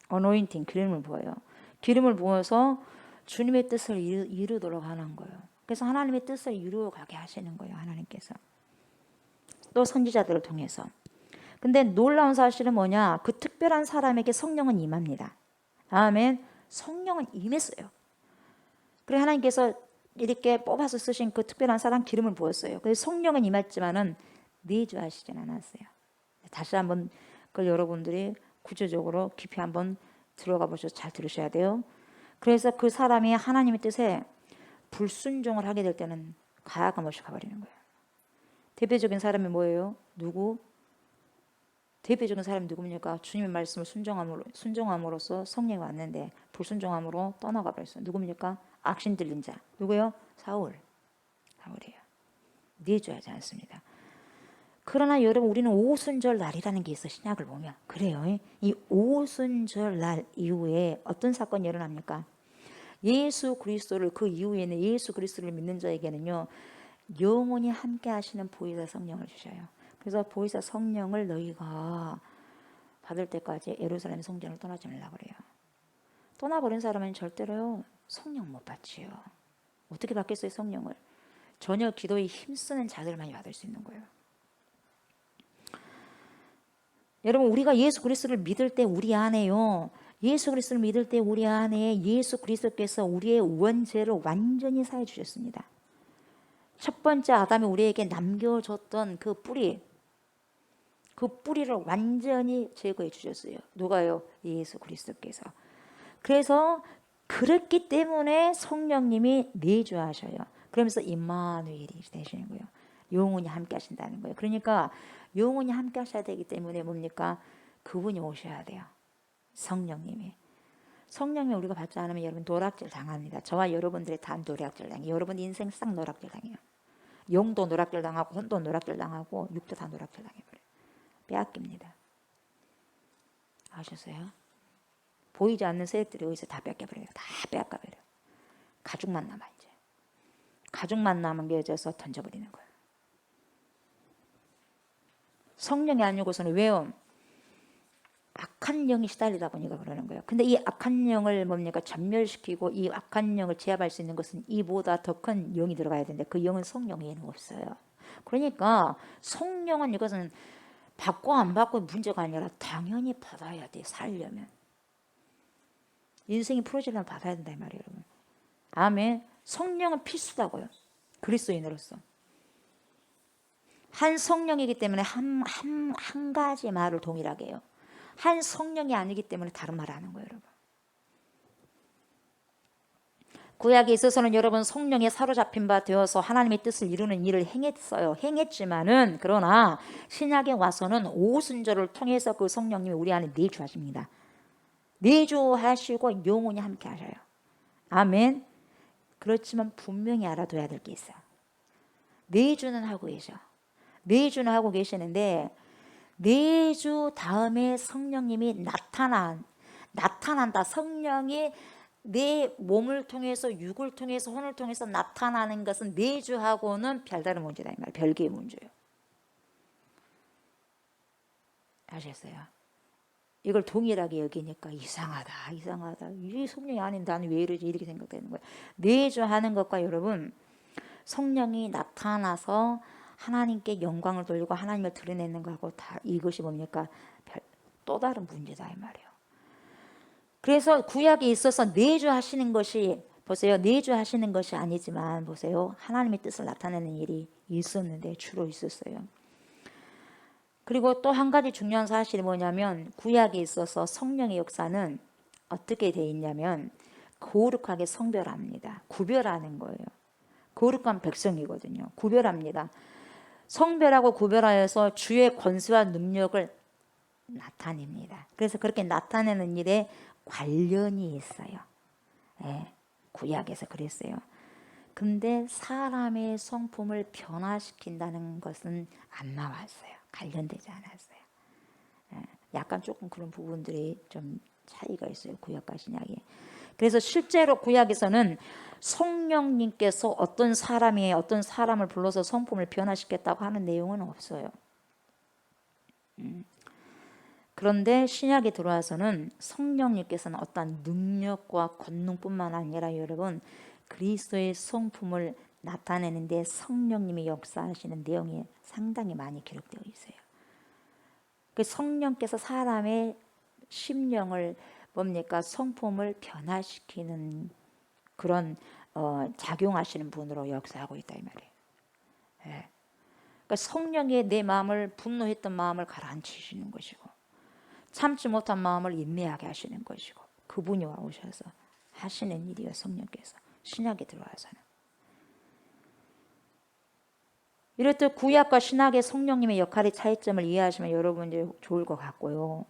어노인팅, 기름을 부어요. 기름을 부어서 주님의 뜻을 이루도록 하는 거예요. 그래서 하나님의 뜻을 이루어가게 하시는 거예요. 하나님께서. 또 선지자들을 통해서. 근데 놀라운 사실은 뭐냐? 그 특별한 사람에게 성령은 임합니다. 아멘. 성령은 임했어요. 그래 하나님께서 이렇게 뽑아서 쓰신 그 특별한 사람 기름을 부었어요. 그래서 성령은 임했지만은 내주하시진 않았어요. 다시 한번 그걸 여러분들이 구체적으로 깊이 한번 들어가 보셔서 잘 들으셔야 돼요. 그래서 그 사람이 하나님의 뜻에 불순종을 하게 될 때는 가야금 없이 가버리는 거예요. 대표적인 사람이 뭐예요? 누구? 대표적인 사람이 누굽니까? 주님의 말씀을 순종함으로써 성령이 왔는데 불순종함으로 떠나가 버렸어요. 누굽니까? 악신 들린 자. 누구요? 사울이에요. 내주하지 않습니다. 그러나 여러분 우리는 오순절 날이라는 게 있어. 신약을 보면 그래요. 이 오순절 날 이후에 어떤 사건이 일어납니까? 예수 그리스도를 그 이후에는 예수 그리스도를 믿는 자에게는요 영원히 함께 하시는 보혜사 성령을 주셔요. 그래서 보혜사 성령을 너희가 받을 때까지 예루살렘 성전을 떠나지 말라고 그래요. 떠나버린 사람은 절대로 성령 못 받지요. 어떻게 받겠어요, 성령을? 전혀 기도에 힘쓰는 자들만이 받을 수 있는 거예요. 여러분, 우리가 예수 그리스도를 믿을 때 우리 안에요. 예수 그리스도를 믿을 때 우리 안에 예수 그리스도께서 우리의 원죄를 완전히 사해 주셨습니다. 첫 번째 아담이 우리에게 남겨줬던 그 뿌리를 완전히 제거해 주셨어요. 누가요? 예수 그리스도께서. 그래서 그렇기 때문에 성령님이 내주하셔요. 그러면서 임마누엘이 되시는 거예요. 영원히 함께 하신다는 거예요. 그러니까 영원히 함께 하셔야 되기 때문에 뭡니까? 그분이 오셔야 돼요. 성령님이. 성령이 우리가 받지 않으면 여러분 노략질 당합니다. 저와 여러분들이 다 노략질 당해요. 여러분 인생 싹 노략질 당해요. 영도 노략질 당하고 혼도 노략질 당하고 육도 다 노략질 당해버려요. 빼앗깁니다. 아셨어요? 보이지 않는 세력들이 여기서 다 뺏겨버려요. 다 빼앗가버려요. 가죽만 남아 이제. 가죽만 남겨져서 던져버리는 거예요. 성령이 아니고서는 왜요? 악한 영이 시달리다 보니까 그러는 거예요. 근데 이 악한 영을 뭡니까? 전멸시키고 이 악한 영을 제압할 수 있는 것은 이보다 더 큰 영이 들어가야 되는데 그 영은 성령에는 없어요. 그러니까 성령은 이것은 받고 안 받고 문제가 아니라 당연히 받아야 돼. 살려면. 인생이 풀어지려면 받아야 된다 이 말이에요, 여러분. 아멘. 성령은 필수다고요. 그리스도인으로서. 한 성령이기 때문에 한 가지 말을 동일하게 해요. 한 성령이 아니기 때문에 다른 말을 하는 거예요, 여러분. 구약에 있어서는 여러분 성령에 사로잡힌 바 되어서 하나님의 뜻을 이루는 일을 행했어요. 행했지만은 그러나 신약에 와서는 오순절을 통해서 그 성령님이 우리 안에 내주하십니다. 내주하시고 영원히 함께 하셔요. 아멘. 그렇지만 분명히 알아둬야 될 게 있어요. 내주는 하고 계셔. 내주는 하고 계시는데 내주 다음에 성령님이 나타난다. 성령이 내 몸을 통해서 육을 통해서 혼을 통해서 나타나는 것은 내주하고는 별다른 문제다 이 말. 별개의 문제예요. 아셨어요? 이걸 동일하게 여기니까 이상하다. 이 성령이 아닌데 나는 왜 이러지? 이렇게 생각되는 거예요. 내주하는 것과 여러분 성령이 나타나서 하나님께 영광을 돌리고 하나님을 드러내는 것하고 다 이것이 뭡니까? 또 다른 문제다 이 말이에요. 그래서 구약에 있어서 내주하시는 것이 보세요. 내주하시는 것이 아니지만 보세요. 하나님의 뜻을 나타내는 일이 있었는데 주로 있었어요. 그리고 또 한 가지 중요한 사실이 뭐냐면 구약에 있어서 성령의 역사는 어떻게 돼 있냐면 거룩하게 성별합니다. 구별하는 거예요. 거룩한 백성이거든요. 구별합니다. 성별하고 구별하여서 주의 권세와 능력을 나타냅니다. 그래서 그렇게 나타내는 일에 관련이 있어요. 예, 구약에서 그랬어요. 근데 사람의 성품을 변화시킨다는 것은 안 나왔어요. 관련되지 않았어요. 예, 약간 조금 그런 부분들이 좀 차이가 있어요. 구약과 신약이. 그래서 실제로 구약에서는 성령님께서 어떤 사람을 불러서 성품을 변화시켰다고 하는 내용은 없어요. 그런데 신약에 들어와서는 성령님께서는 어떤 능력과 권능뿐만 아니라 여러분 그리스도의 성품을 나타내는데 성령님이 역사하시는 내용이 상당히 많이 기록되어 있어요. 그 성령께서 사람의 심령을 뭡니까? 성품을 변화시키는 그런 작용하시는 분으로 역사하고 있다 이 말이에요. 예. 그러니까 성령이 내 마음을 분노했던 마음을 가라앉히시는 것이고 참지 못한 마음을 인내하게 하시는 것이고 그분이 와오셔서 하시는 일이요 성령께서 신약에 들어와서는. 이렇듯 구약과 신약의 성령님의 역할의 차이점을 이해하시면 여러분들이 좋을 것 같고요.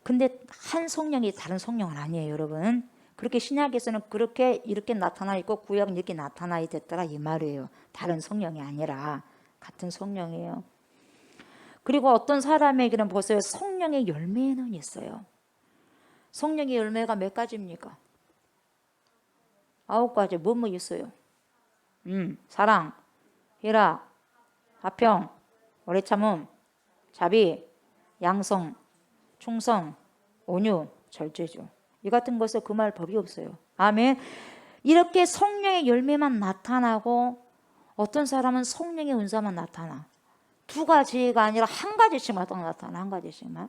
근데 한 성령이 다른 성령은 아니에요 여러분. 그렇게 신약에서는 그렇게 이렇게 나타나 있고 구약은 이렇게 나타나 있더라 이 말이에요. 다른 성령이 아니라 같은 성령이에요. 그리고 어떤 사람에게는 보세요. 성령의 열매는 있어요. 성령의 열매가 몇 가지입니까? 9가지. 뭐뭐 있어요? 사랑, 희락, 화평, 오래 참음, 자비, 양성, 충성, 온유, 절제죠. 이 같은 것에 금할 법이 없어요. 아멘. 이렇게 성령의 열매만 나타나고 어떤 사람은 성령의 은사만 나타나. 두 가지가 아니라 한 가지씩만 나타나. 한 가지씩만.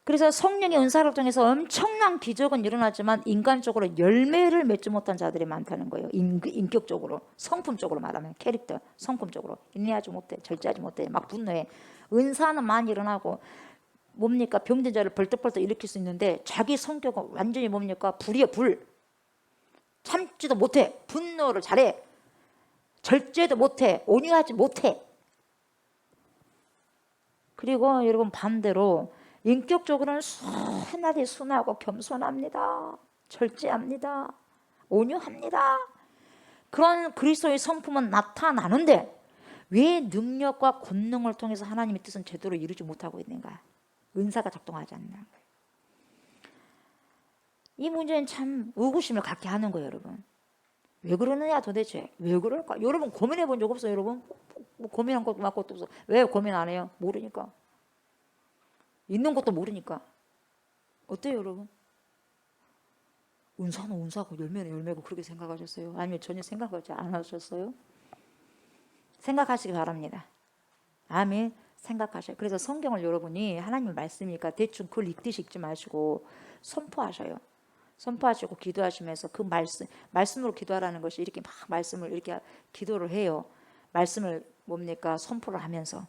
그래서 성령의 은사를 통해서 엄청난 기적은 일어나지만 인간적으로 열매를 맺지 못한 자들이 많다는 거예요. 인격적으로, 성품적으로 말하면 캐릭터, 성품적으로 인내하지 못해, 절제하지 못해, 막 분노해. 은사는 많이 일어나고 뭡니까? 병든 자를 벌떡벌떡 일으킬 수 있는데 자기 성격은 완전히 뭡니까? 불이에요, 불. 참지도 못해, 분노를 잘해, 절제도 못해, 온유하지 못해. 그리고 여러분 반대로 인격적으로는 순하게 순하고 겸손합니다. 절제합니다. 온유합니다. 그런 그리스도의 성품은 나타나는데 왜 능력과 권능을 통해서 하나님의 뜻은 제대로 이루지 못하고 있는가? 은사가 작동하지 않는 거예요. 이 문제는 참 의구심을 갖게 하는 거예요, 여러분. 왜 그러느냐 도대체? 왜 그럴까? 여러분 고민해 본 적 없어요, 여러분? 뭐 고민한 것도 없어. 왜 고민 안 해요? 모르니까. 있는 것도 모르니까. 어때요, 여러분? 은사는 은사고 열매는 열매고 그렇게 생각하셨어요? 아니면 전혀 생각하지 않으셨어요? 생각하시기 바랍니다. 아멘. 생각하셔요. 그래서 성경을 여러분이 하나님 말씀이니까 대충 글 읽듯이 읽지 마시고 선포하셔요. 선포하시고 기도하시면서 그 말씀으로 기도하라는 것이 이렇게 막 말씀을 이렇게 기도를 해요. 말씀을 뭡니까? 선포를 하면서.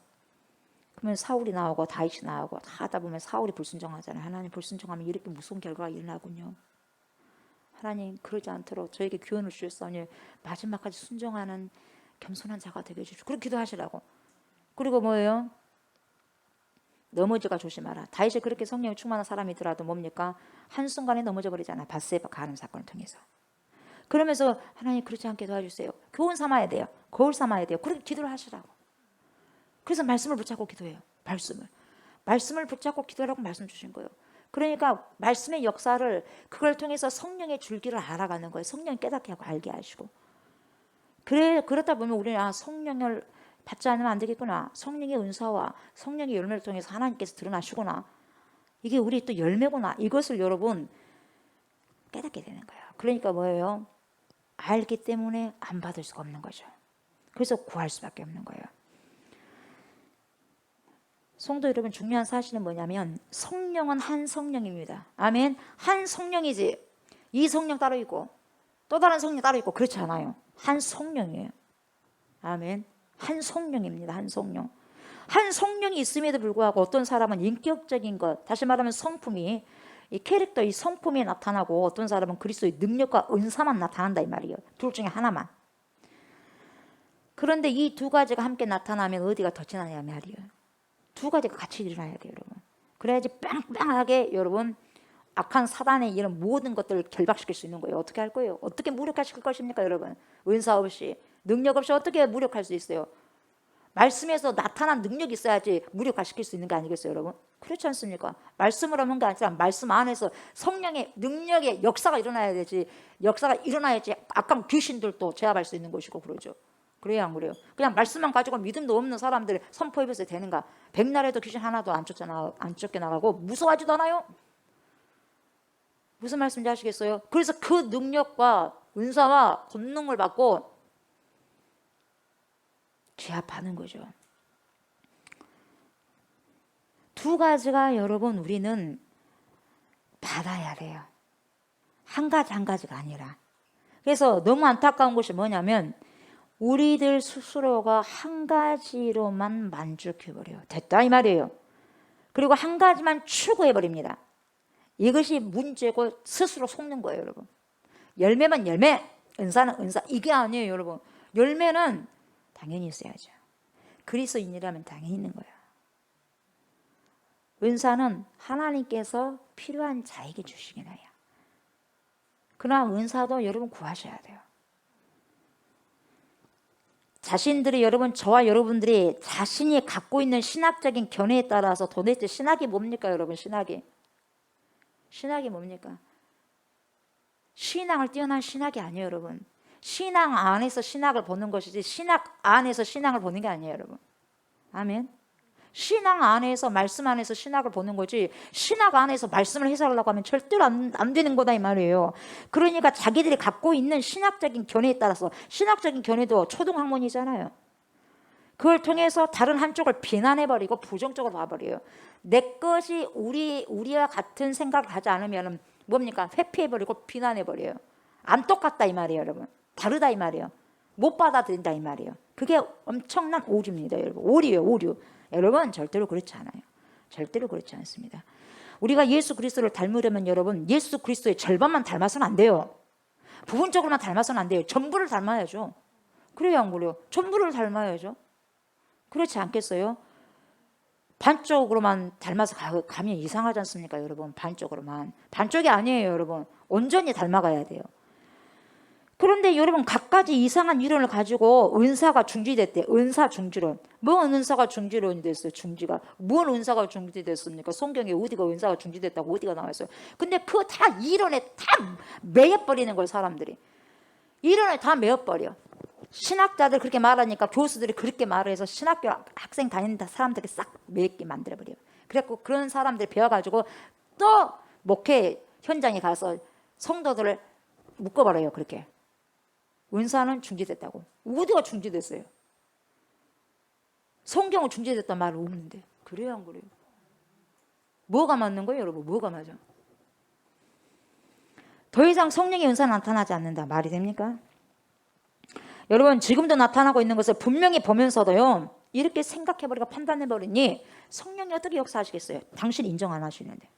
그러면 사울이 나오고 다윗이 나오고 다 하다 보면 사울이 불순종하잖아요. 하나님 불순종하면 이렇게 무서운 결과가 일어나군요. 하나님 그러지 않도록 저에게 교훈을 주셨사오니 마지막까지 순종하는 겸손한 자가 되게 해주시고 그렇게 기도하시라고. 그리고 뭐예요? 넘어져가 조심하라. 다윗이 그렇게 성령이 충만한 사람이더라도 뭡니까? 한순간에 넘어져 버리잖아. 밧세바 가늠 사건을 통해서. 그러면서 하나님 그렇지 않게 도와주세요. 교훈 삼아야 돼요. 거울 삼아야 돼요. 그렇게 기도를 하시라고. 그래서 말씀을 붙잡고 기도해요. 말씀을 붙잡고 기도하라고 말씀 주신 거예요. 그러니까 말씀의 역사를 그걸 통해서 성령의 줄기를 알아가는 거예요. 성령이 깨닫게 하고 알게 하시고. 그렇다 보면 우리는 성령을 받지 않으면 안 되겠구나. 성령의 은사와 성령의 열매를 통해서 하나님께서 드러나시구나. 이게 우리 또 열매구나. 이것을 여러분 깨닫게 되는 거예요. 그러니까 뭐예요? 알기 때문에 안 받을 수가 없는 거죠. 그래서 구할 수밖에 없는 거예요. 성도 여러분 중요한 사실은 뭐냐면 성령은 한 성령입니다. 아멘. 한 성령이지 이 성령 따로 있고 또 다른 성령 따로 있고 그렇지 않아요. 한 성령이에요. 아멘. 한 성령입니다. 한 성령. 한 성령이 있음에도 불구하고 어떤 사람은 인격적인 것, 다시 말하면 성품이 이 캐릭터, 이 성품이 나타나고 어떤 사람은 그리스도의 능력과 은사만 나타난다 이 말이에요. 둘 중에 하나만. 그런데 이 두 가지가 함께 나타나면 어디가 더 지나냐 말이에요. 두 가지가 같이 일어나야 돼요, 여러분. 그래야지 빵빵하게 여러분 악한 사단의 이런 모든 것들을 결박시킬 수 있는 거예요. 어떻게 할 거예요? 어떻게 무력화시킬 것입니까, 여러분? 은사 없이, 능력 없이 어떻게 무력할 수 있어요? 말씀에서 나타난 능력이 있어야지 무력화시킬 수 있는 게 아니겠어요, 여러분? 그렇지 않습니까? 말씀으로 하는 게 아니라 말씀 안에서 성령의 능력의 역사가 일어나야 되지. 역사가 일어나야지 악한 귀신들도 제압할 수 있는 것이고 그러죠. 그래야 안 그래요? 그냥 말씀만 가지고 믿음도 없는 사람들 선포해서 되는가? 백날에도 귀신 하나도 안 쫓겨나가고 무서워하지도 않아요? 무슨 말씀인지 아시겠어요? 그래서 그 능력과 은사와 권능을 받고 제압하는 거죠. 두 가지가 여러분 우리는 받아야 돼요. 한 가지 한 가지가 아니라. 그래서 너무 안타까운 것이 뭐냐면 우리들 스스로가 한 가지로만 만족해버려요. 됐다 이 말이에요. 그리고 한 가지만 추구해버립니다. 이것이 문제고 스스로 속는 거예요, 여러분. 열매만 열매, 은사는 은사. 이게 아니에요, 여러분. 열매는 당연히 있어야죠. 그리스도인이라면 당연히 있는 거예요. 은사는 하나님께서 필요한 자에게 주시긴 해요. 그러나 은사도 여러분 구하셔야 돼요. 자신들이 여러분 저와 여러분들이 자신이 갖고 있는 신학적인 견해에 따라서 도대체 신학이 뭡니까 여러분? 신학이 뭡니까? 신앙을 뛰어난 신학이 아니에요 여러분. 신앙 안에서 신학을 보는 것이지 신학 안에서 신앙을 보는 게 아니에요, 여러분. 아멘. 신앙 안에서 말씀 안에서 신학을 보는 거지 신학 안에서 말씀을 해석하려고 하면 절대로 안 되는 거다 이 말이에요. 그러니까 자기들이 갖고 있는 신학적인 견해에 따라서 신학적인 견해도 초등학문이잖아요. 그걸 통해서 다른 한쪽을 비난해버리고 부정적으로 봐버려요. 내 것이 우리와 같은 생각을 하지 않으면 뭡니까? 회피해버리고 비난해버려요. 안 똑같다 이 말이에요, 여러분. 다르다 이 말이에요. 못 받아들인다 이 말이에요. 그게 엄청난 오류입니다, 여러분. 오류예요, 오류. 여러분 절대로 그렇지 않아요. 절대로 그렇지 않습니다. 우리가 예수 그리스도를 닮으려면 여러분 예수 그리스도의 절반만 닮아서는 안 돼요. 부분적으로만 닮아서는 안 돼요. 전부를 닮아야죠. 그래요, 안 그래요? 전부를 닮아야죠. 그렇지 않겠어요? 반쪽으로만 닮아서 가면 이상하지 않습니까, 여러분? 반쪽으로만. 반쪽이 아니에요, 여러분. 온전히 닮아가야 돼요. 그런데 여러분 갖가지 이상한 이론을 가지고 은사가 중지됐대. 은사 중지론. 뭐 은사가 중지론이 됐어요? 중지가. 뭔 은사가 중지됐습니까? 성경에 어디가 은사가 중지됐다고 어디가 나와있어요? 근데 그 다 이론에 다 매여버리는 걸 사람들이. 이론에 다 매여버려. 신학자들 그렇게 말하니까 교수들이 그렇게 말을 해서 신학교 학생 다니는 사람들이 싹 매게 만들어버려요. 그래갖고 그런 사람들이 배워가지고 또 목회 현장에 가서 성도들을 묶어버려요. 그렇게. 은사는 중지됐다고. 어디가 중지됐어요? 성경은 중지됐단 말은 없는데. 그래요, 안 그래요? 뭐가 맞는 거예요, 여러분? 뭐가 맞아? 더 이상 성령의 은사는 나타나지 않는다. 말이 됩니까? 여러분 지금도 나타나고 있는 것을 분명히 보면서도요. 이렇게 생각해버리고 판단해버리니 성령이 어떻게 역사하시겠어요? 당신 인정 안 하시는데.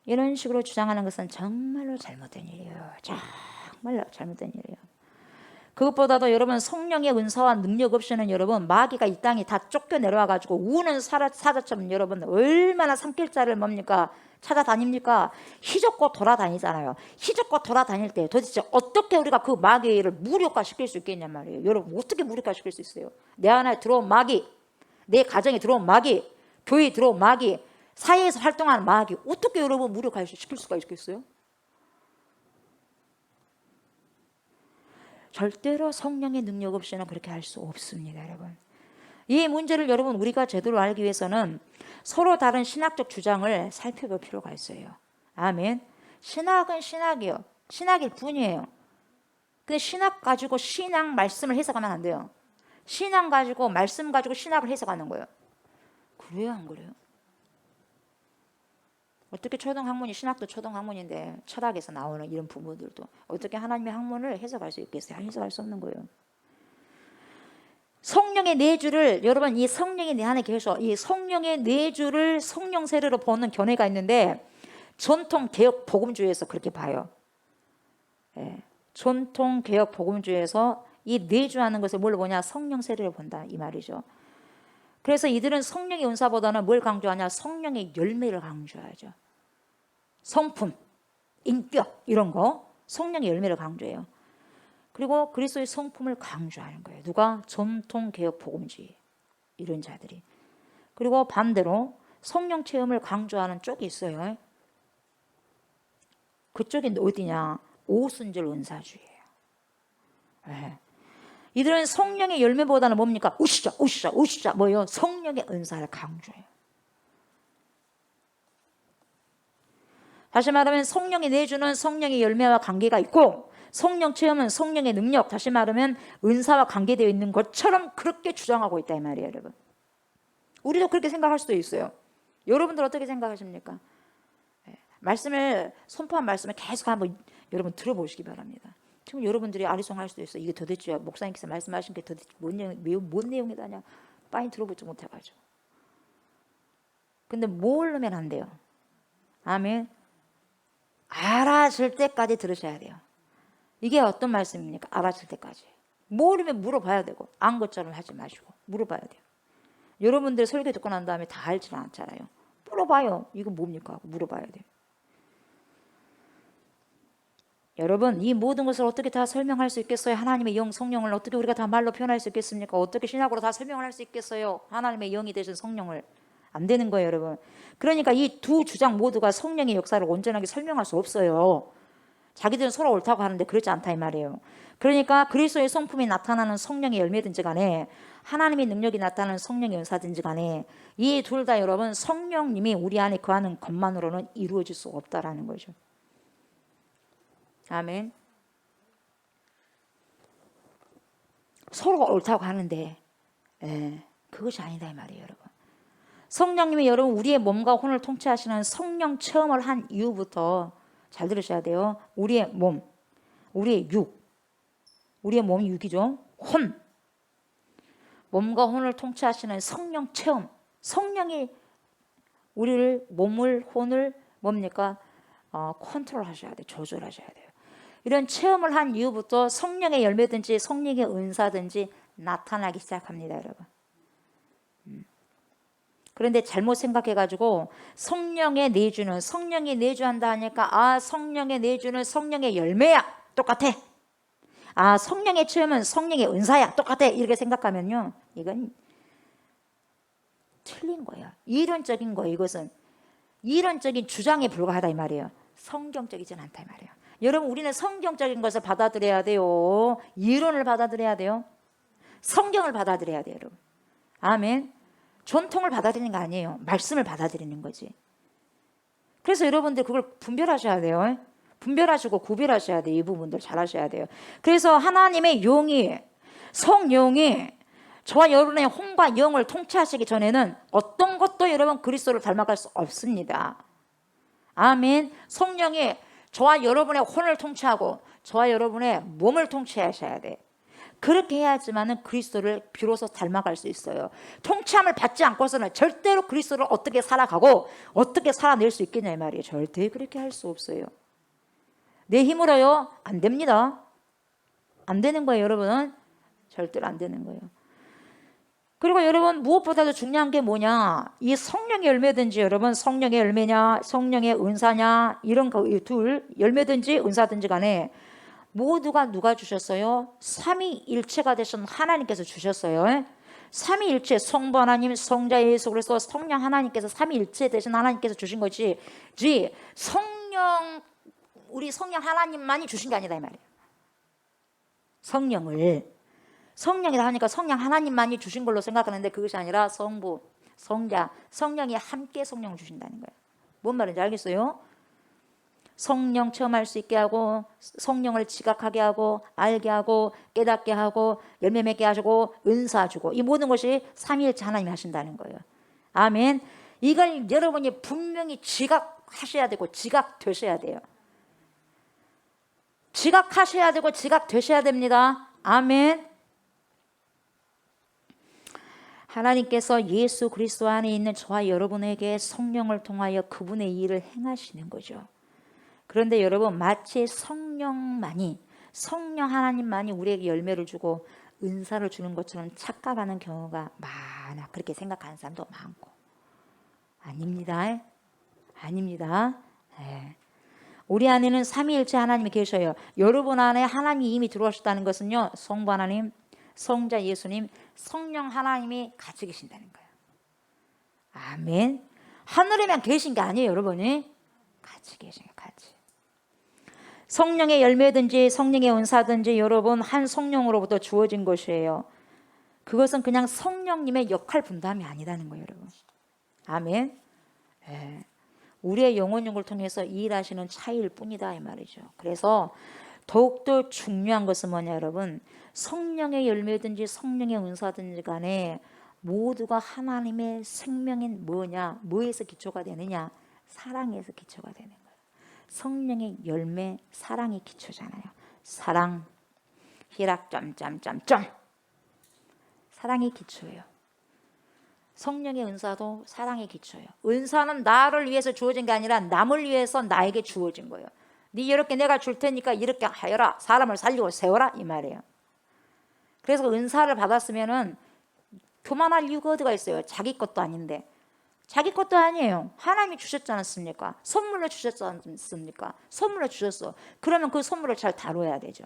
이런 식으로 주장하는 것은 정말로 잘못된 일이에요. 정말로 잘못된 일이에요. 그것보다도 여러분 성령의 은사와 능력 없이는 여러분 마귀가 이 땅에 다 쫓겨내려와 가지고 우는 사자처럼 여러분 얼마나 산길자를 뭡니까? 찾아다닙니까? 희젓고 돌아다니잖아요. 희젓고 돌아다닐 때 도대체 어떻게 우리가 그 마귀를 무력화시킬 수 있겠냔 말이에요. 여러분 어떻게 무력화시킬 수 있어요? 내 안에 들어온 마귀, 내 가정에 들어온 마귀, 교회에 들어온 마귀, 사회에서 활동하는 마귀 어떻게 여러분 무력화시킬 수가 있겠어요? 절대로 성령의 능력 없이는 그렇게 할 수 없습니다, 여러분. 이 문제를 여러분 우리가 제대로 알기 위해서는 서로 다른 신학적 주장을 살펴볼 필요가 있어요. 아멘. 신학은 신학이요. 신학일 뿐이에요. 근데 신학 가지고 신앙 말씀을 해석하면 안 돼요. 신앙 가지고 말씀 가지고 신학을 해석하는 거예요. 그래요, 안 그래요? 어떻게 초등학문이 신학도 초등학문인데 철학에서 나오는 이런 부분들도 어떻게 하나님의 학문을 해석할 수 있겠어요? 해석할 수 없는 거예요. 성령의 내주를 여러분 이 성령이 내 안에 계셔 이 성령의 내주를 성령 세례로 보는 견해가 있는데 전통 개혁 복음주의에서 그렇게 봐요. 예, 전통 개혁 복음주의에서 이 내주하는 것을 뭘 보냐? 성령 세례로 본다 이 말이죠. 그래서 이들은 성령의 은사보다는 뭘 강조하냐? 성령의 열매를 강조하죠. 성품, 인격 이런 거 성령의 열매를 강조해요. 그리고 그리스도의 성품을 강조하는 거예요. 누가? 전통개혁 복음주의 이런 자들이. 그리고 반대로 성령 체험을 강조하는 쪽이 있어요. 그쪽이 어디냐? 오순절 은사주의예요. 네. 이들은 성령의 열매보다는 뭡니까? 우시자 뭐요? 성령의 은사를 강조해요. 다시 말하면 성령이 내주는 성령의 열매와 관계가 있고 성령 체험은 성령의 능력, 다시 말하면 은사와 관계되어 있는 것처럼 그렇게 주장하고 있다 이 말이에요, 여러분. 우리도 그렇게 생각할 수도 있어요. 여러분들 어떻게 생각하십니까? 말씀을 선포한 말씀을 계속 한번 여러분 들어보시기 바랍니다. 지금 여러분들이 아리송할 수도 있어요. 이게 도대체 목사님께서 말씀하신 게 도대체 뭔 내용이다냐? 빨리 들어보지 못해가지고. 근데 모르면 안 돼요. 아멘. 알아질 때까지 들으셔야 돼요. 이게 어떤 말씀입니까? 알아질 때까지. 모르면 물어봐야 되고 안 것처럼 하지 마시고 물어봐야 돼요. 여러분들 설교 듣고 난 다음에 다 알지는 않잖아요. 물어봐요. 이거 뭡니까? 하고 물어봐야 돼요. 여러분 이 모든 것을 어떻게 다 설명할 수 있겠어요? 하나님의 영 성령을 어떻게 우리가 다 말로 표현할 수 있겠습니까? 어떻게 신학으로 다 설명을 할 수 있겠어요? 하나님의 영이 되신 성령을. 안 되는 거예요, 여러분. 그러니까 이 두 주장 모두가 성령의 역사를 온전하게 설명할 수 없어요. 자기들은 서로 옳다고 하는데 그렇지 않다 이 말이에요. 그러니까 그리스도의 성품이 나타나는 성령의 열매든지 간에 하나님의 능력이 나타나는 성령의 은사든지 간에 이 둘 다 여러분 성령님이 우리 안에 거하는 것만으로는 이루어질 수 없다라는 거죠. 아멘. 서로가 옳다고 하는데 그것이 아니다 이 말이에요 여러분. 성령님이 여러분 우리의 몸과 혼을 통치하시는 성령 체험을 한 이후부터 잘 들으셔야 돼요. 우리의 몸, 우리의 육, 우리의 몸이 육이죠. 혼, 몸과 혼을 통치하시는 성령 체험. 성령이 우리를 몸을 혼을 뭡니까? 컨트롤 하셔야 돼요. 조절하셔야 돼요. 이런 체험을 한 이후부터 성령의 열매든지 성령의 은사든지 나타나기 시작합니다 여러분. 그런데 잘못 생각해가지고 성령의 내주는 성령이 내주한다 하니까 성령의 내주는 성령의 열매야 똑같아. 성령의 체험은 성령의 은사야 똑같아. 이렇게 생각하면요 이건 틀린 거예요. 이론적인 거예요. 이것은 이론적인 주장에 불과하다 이 말이에요. 성경적이진 않다 이 말이에요. 여러분 우리는 성경적인 것을 받아들여야 돼요. 이론을 받아들여야 돼요. 성경을 받아들여야 돼요 여러분. 아멘. 전통을 받아들이는 거 아니에요. 말씀을 받아들이는 거지. 그래서 여러분들 그걸 분별하셔야 돼요. 분별하시고 구별하셔야 돼요. 이 부분들 잘 하셔야 돼요. 그래서 하나님의 영이 성령이 저와 여러분의 혼과 영을 통치하시기 전에는 어떤 것도 여러분 그리스도를 닮아갈 수 없습니다. 아멘. 성령이 저와 여러분의 혼을 통치하고 저와 여러분의 몸을 통치하셔야 돼. 그렇게 해야지만은 그리스도를 비로소 닮아갈 수 있어요. 통치함을 받지 않고서는 절대로 그리스도를 어떻게 살아가고 어떻게 살아낼 수 있겠냐 이 말이에요. 절대 그렇게 할 수 없어요. 내 힘으로요? 안 됩니다. 안 되는 거예요 여러분은. 절대로 안 되는 거예요. 그리고 여러분 무엇보다도 중요한 게 뭐냐? 이 성령의 열매든지 여러분 성령의 열매냐 성령의 은사냐 이런 둘 열매든지 은사든지 간에 모두가 누가 주셨어요? 삼위일체가 되신 하나님께서 주셨어요. 삼위일체 성부 하나님 성자 예수 그리스도 성령 하나님께서 삼위일체 되신 하나님께서 주신 거지 성령 우리 성령 하나님만이 주신 게 아니다 이 말이에요. 성령이다 하니까 성령 하나님만이 주신 걸로 생각하는데 그것이 아니라 성부 성자 성령이 함께 성령을 주신다는 거예요. 뭔 말인지 알겠어요? 성령 체험할 수 있게 하고 성령을 지각하게 하고 알게 하고 깨닫게 하고 열매 맺게 하시고 은사 주고 이 모든 것이 삼위일체 하나님이 하신다는 거예요. 아멘. 이걸 여러분이 분명히 지각하셔야 되고 지각되셔야 돼요. 지각하셔야 되고 지각되셔야 됩니다. 아멘. 하나님께서 예수 그리스도 안에 있는 저와 여러분에게 성령을 통하여 그분의 일을 행하시는 거죠. 그런데 여러분 마치 성령 하나님만이 우리에게 열매를 주고 은사를 주는 것처럼 착각하는 경우가 많아. 그렇게 생각하는 사람도 많고. 아닙니다. 우리 안에는 삼위일체 하나님이 계셔요. 여러분 안에 하나님이 이미 들어오셨다는 것은요 성부 하나님 성자 예수님 성령 하나님이 같이 계신다는 거예요. 아멘. 하늘에만 계신 게 아니에요 여러분이. 같이 계신 거예요. 같이. 성령의 열매든지 성령의 은사든지 여러분 한 성령으로부터 주어진 것이에요. 그것은 그냥 성령님의 역할 분담이 아니라는 거예요 여러분. 아멘. 우리의 영혼력을 통해서 일하시는 차이일 뿐이다 이 말이죠. 그래서 더욱더 중요한 것은 뭐냐 여러분 성령의 열매든지 성령의 은사든지 간에 모두가 하나님의 생명인 뭐냐 뭐에서 기초가 되느냐 사랑에서 기초가 되는 거예요. 성령의 열매 사랑이 기초잖아요. 사랑 희락 점점점점 사랑이 기초예요. 성령의 은사도 사랑의 기초예요. 은사는 나를 위해서 주어진 게 아니라 남을 위해서 나에게 주어진 거예요. 네 이렇게 내가 줄 테니까 이렇게 하여라. 사람을 살리고 세워라 이 말이에요. 그래서 은사를 받았으면은 교만할 이유가 어디가 있어요? 자기 것도 아닌데. 자기 것도 아니에요. 하나님이 주셨지 않습니까? 선물로 주셨지 않습니까? 선물로 주셨어. 그러면 그 선물을 잘 다뤄야 되죠.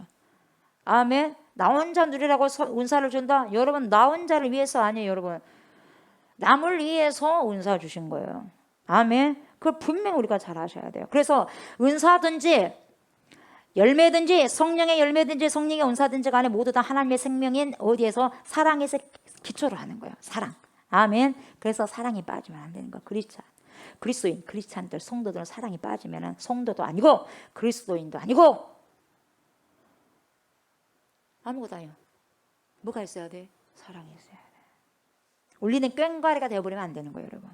아멘. 나 혼자 누리라고 은사를 준다? 여러분 나 혼자를 위해서 아니에요 여러분. 남을 위해서 은사 주신 거예요. 아멘. 그걸 분명히 우리가 잘 아셔야 돼요. 그래서 은사든지 열매든지 성령의 열매든지 성령의 은사든지 간에 모두 다 하나님의 생명인 어디에서 사랑에서 기초를 하는 거예요. 사랑. 아멘. 그래서 사랑이 빠지면 안 되는 거예요. 그리스도인, 크리스찬들, 성도들은 사랑이 빠지면 성도도 아니고 그리스도인도 아니고 아무것도 아니에요. 뭐가 있어야 돼? 사랑이 있어야 돼. 우리는 꽹과리가 되어버리면 안 되는 거예요, 여러분.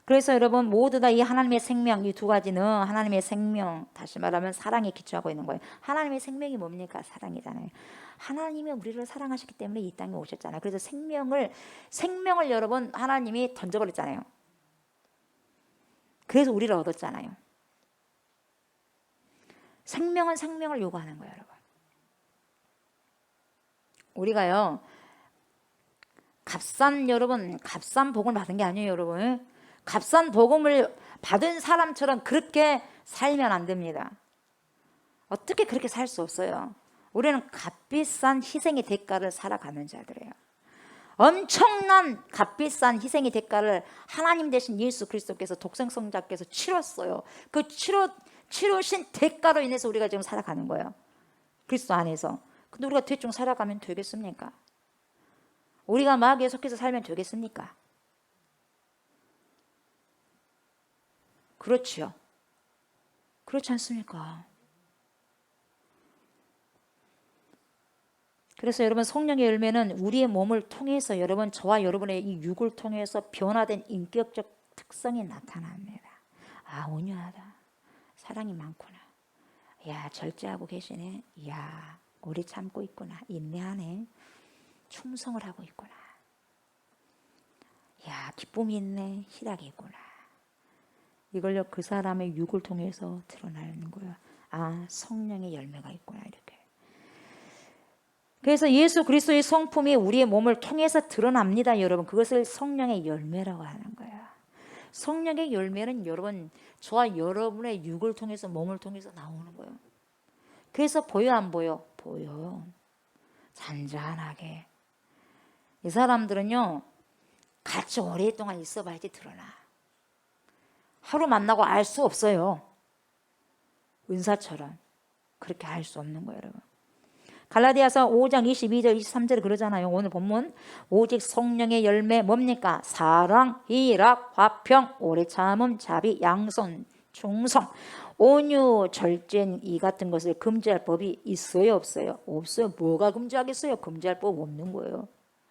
그래서 여러분 모두 다 이 하나님의 생명, 이 두 가지는 하나님의 생명, 다시 말하면 사랑에 기초하고 있는 거예요. 하나님의 생명이 뭡니까? 사랑이잖아요. 하나님이 우리를 사랑하셨기 때문에 이 땅에 오셨잖아요. 그래서 생명을 여러분 하나님이 던져버렸잖아요. 그래서 우리를 얻었잖아요. 생명은 생명을 요구하는 거예요, 여러분. 우리가요 값싼 복을 받은 게 아니에요, 여러분. 값싼 복음을 받은 사람처럼 그렇게 살면 안 됩니다. 어떻게 그렇게 살 수 없어요. 우리는 값비싼 희생의 대가를 살아가는 자들이에요. 엄청난 값비싼 희생의 대가를 하나님 대신 예수 그리스도께서 독생성자께서 치렀어요. 그 치르신 대가로 인해서 우리가 지금 살아가는 거예요. 그리스도 안에서. 근데 우리가 대충 살아가면 되겠습니까? 우리가 마귀에 속해서 살면 되겠습니까? 그렇죠. 그렇지 않습니까? 그래서 여러분 성령의 열매는 우리의 몸을 통해서 여러분 저와 여러분의 이 육을 통해서 변화된 인격적 특성이 나타납니다. 아, 온유하다. 사랑이 많구나. 야, 절제하고 계시네. 야, 오래 참고 있구나. 인내하네. 충성을 하고 있구나. 야, 기쁨이 있네. 희락이 있구나. 이걸요 그 사람의 육을 통해서 드러나는 거예요. 아, 성령의 열매가 있구나 이렇게. 그래서 예수 그리스도의 성품이 우리의 몸을 통해서 드러납니다, 여러분. 그것을 성령의 열매라고 하는 거예요. 성령의 열매는 여러분 저와 여러분의 육을 통해서 몸을 통해서 나오는 거예요. 그래서 보여 안 보여? 보여. 잔잔하게. 이 사람들은요 같이 오랫동안 있어봐야지 드러나. 하루 만나고 알 수 없어요. 은사처럼 그렇게 알 수 없는 거예요, 여러분. 갈라디아서 5장 22절 23절에 그러잖아요. 오늘 본문 오직 성령의 열매 뭡니까? 사랑, 희락, 화평, 오래 참음, 자비, 양선, 충성, 온유, 절제 이 같은 것을 금지할 법이 있어요, 없어요? 없어요. 뭐가 금지하겠어요? 금지할 법 없는 거예요.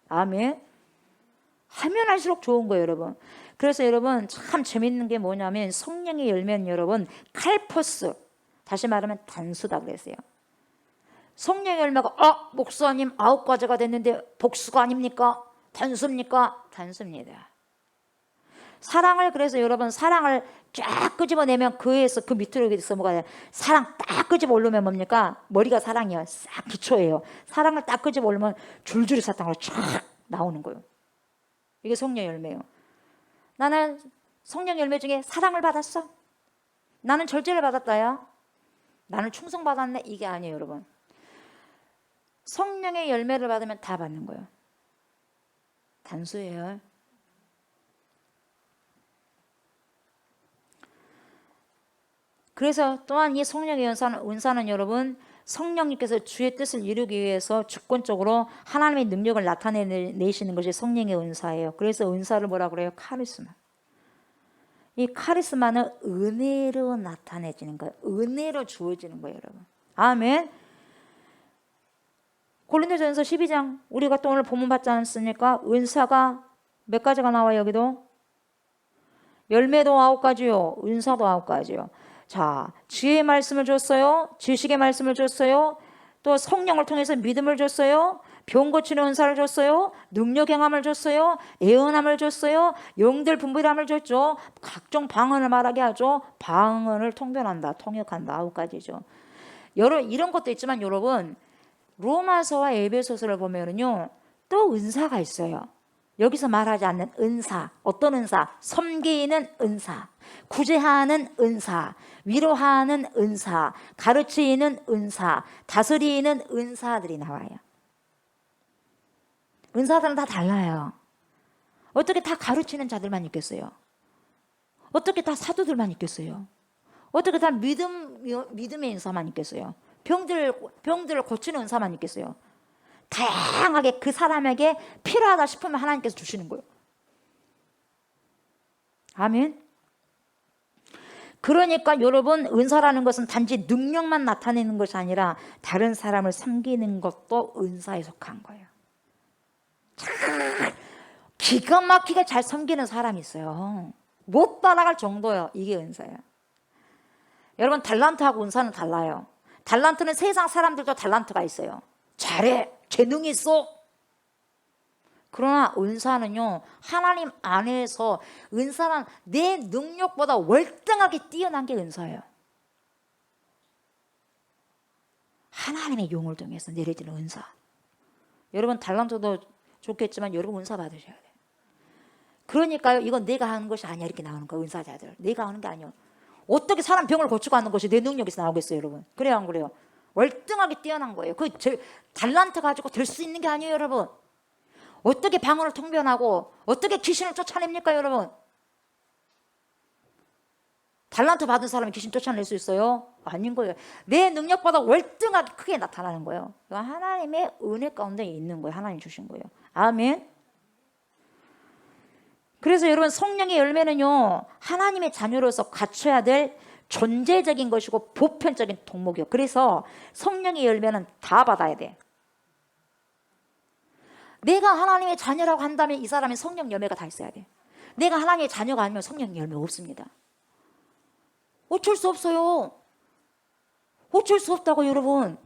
아멘. 하면 할수록 좋은 거예요, 여러분. 그래서 여러분 참 재밌는 게 뭐냐면 성령의 열매는 여러분 칼포스, 다시 말하면 단수다 그랬어요. 성령의 열매가 목사님 9가지가 됐는데 복수가 아닙니까? 단수입니까? 단수입니다. 사랑을 그래서 여러분 사랑을 쫙 끄집어내면 그에서 그 밑으로 넘어가야 돼요. 사랑 딱 끄집어 올리면 뭡니까? 머리가 사랑이에요. 싹 기초예요. 사랑을 딱 끄집어 올리면 줄줄이 사탕으로 쫙 나오는 거예요. 이게 성령 열매예요. 나는 성령 열매 중에 사랑을 받았어. 나는 절제를 받았다야. 나는 충성 받았네. 이게 아니에요, 여러분. 성령의 열매를 받으면 다 받는 거예요. 단수예요. 그래서 또한 이 성령의 은사는 여러분 성령님께서 주의 뜻을 이루기 위해서 주권적으로 하나님의 능력을 나타내시는 것이 성령의 은사예요. 그래서 은사를 뭐라 그래요? 카리스마. 이 카리스마는 은혜로 나타내지는 거예요. 은혜로 주어지는 거예요, 여러분. 아멘. 고린도전서 12장 우리가 또 오늘 본문 받지 않습니까? 은사가 몇 가지가 나와요, 여기도? 열매도 9가지요. 은사도 9가지요. 자, 지혜의 말씀을 줬어요. 지식의 말씀을 줬어요. 또 성령을 통해서 믿음을 줬어요. 병 고치는 은사를 줬어요. 능력 행함을 줬어요. 예언함을 줬어요. 영들 분별함을 줬죠. 각종 방언을 말하게 하죠. 방언을 통변한다, 통역한다. 9가지죠. 이런 것도 있지만 여러분 로마서와 에베소서를 보면은요 또 은사가 있어요. 여기서 말하지 않는 은사. 어떤 은사? 섬기는 은사, 구제하는 은사, 위로하는 은사, 가르치는 은사, 다스리는 은사들이 나와요. 은사들은 다 달라요. 어떻게 다 가르치는 자들만 있겠어요? 어떻게 다 사도들만 있겠어요? 어떻게 다 믿음의 은사만 있겠어요? 병들을 고치는 은사만 있겠어요? 다양하게 그 사람에게 필요하다 싶으면 하나님께서 주시는 거예요. 아멘. 그러니까 여러분, 은사라는 것은 단지 능력만 나타내는 것이 아니라 다른 사람을 섬기는 것도 은사에 속한 거예요. 기가 막히게 잘 섬기는 사람이 있어요. 못 따라갈 정도예요. 이게 은사예요. 여러분, 달란트하고 은사는 달라요. 달란트는 세상 사람들도 달란트가 있어요. 잘해, 재능이 있어. 그러나 은사는요, 하나님 안에서, 은사는 내 능력보다 월등하게 뛰어난 게 은사예요. 하나님의 용을 통해서 내려지는 은사. 여러분, 달란트도 좋겠지만 여러분 은사 받으셔야 돼요. 그러니까요, 이건 내가 하는 것이 아니야 이렇게 나오는 거예요. 은사자들 내가 하는 게 아니에요. 어떻게 사람 병을 고치고 하는 것이 내 능력에서 나오겠어요, 여러분? 그래요, 안 그래요? 월등하게 뛰어난 거예요. 그 달란트 가지고 될 수 있는 게 아니에요, 여러분. 어떻게 방언을 통변하고 어떻게 귀신을 쫓아냅니까, 여러분? 달란트 받은 사람이 귀신 쫓아낼 수 있어요? 아닌 거예요. 내 능력보다 월등하게 크게 나타나는 거예요. 하나님의 은혜 가운데 있는 거예요. 하나님 주신 거예요. 아멘. 그래서 여러분, 성령의 열매는요, 하나님의 자녀로서 갖춰야 될 존재적인 것이고 보편적인 덕목이요. 그래서 성령의 열매는 다 받아야 돼. 내가 하나님의 자녀라고 한다면 이 사람이 성령 열매가 다 있어야 돼. 내가 하나님의 자녀가 아니면 성령 열매 없습니다. 어쩔 수 없어요. 어쩔 수 없다고, 여러분.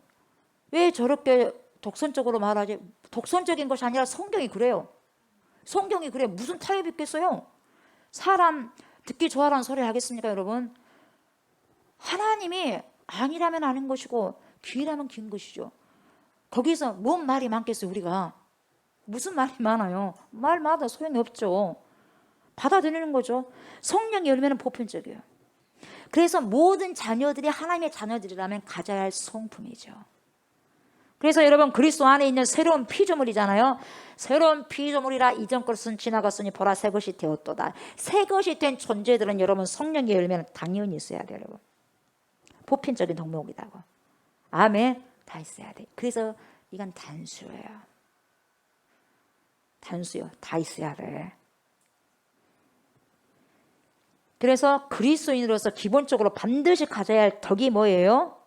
왜 저렇게 독선적으로 말하지? 독선적인 것이 아니라 성경이 그래요. 성경이 그래. 무슨 타협이 있겠어요? 사람 듣기 좋아라는 소리를 하겠습니까, 여러분? 하나님이 아니라면 아닌 것이고 귀라면 귀인 것이죠. 거기서 뭔 말이 많겠어요, 우리가? 무슨 말이 많아요? 말마다 소용이 없죠. 받아들이는 거죠. 성령의 열매는 보편적이에요. 그래서 모든 자녀들이 하나님의 자녀들이라면 가져야 할 성품이죠. 그래서 여러분, 그리스도 안에 있는 새로운 피조물이잖아요. 새로운 피조물이라 이전 것은 지나갔으니 보라 새 것이 되었도다. 새 것이 된 존재들은 여러분 성령의 열매는 당연히 있어야 돼요, 여러분. 보편적인 덕목이라고. 아멘. 다 있어야 돼. 그래서 이건 단수예요. 단수요. 다 있어야 돼. 그래서 그리스도인으로서 기본적으로 반드시 가져야 할 덕이 뭐예요?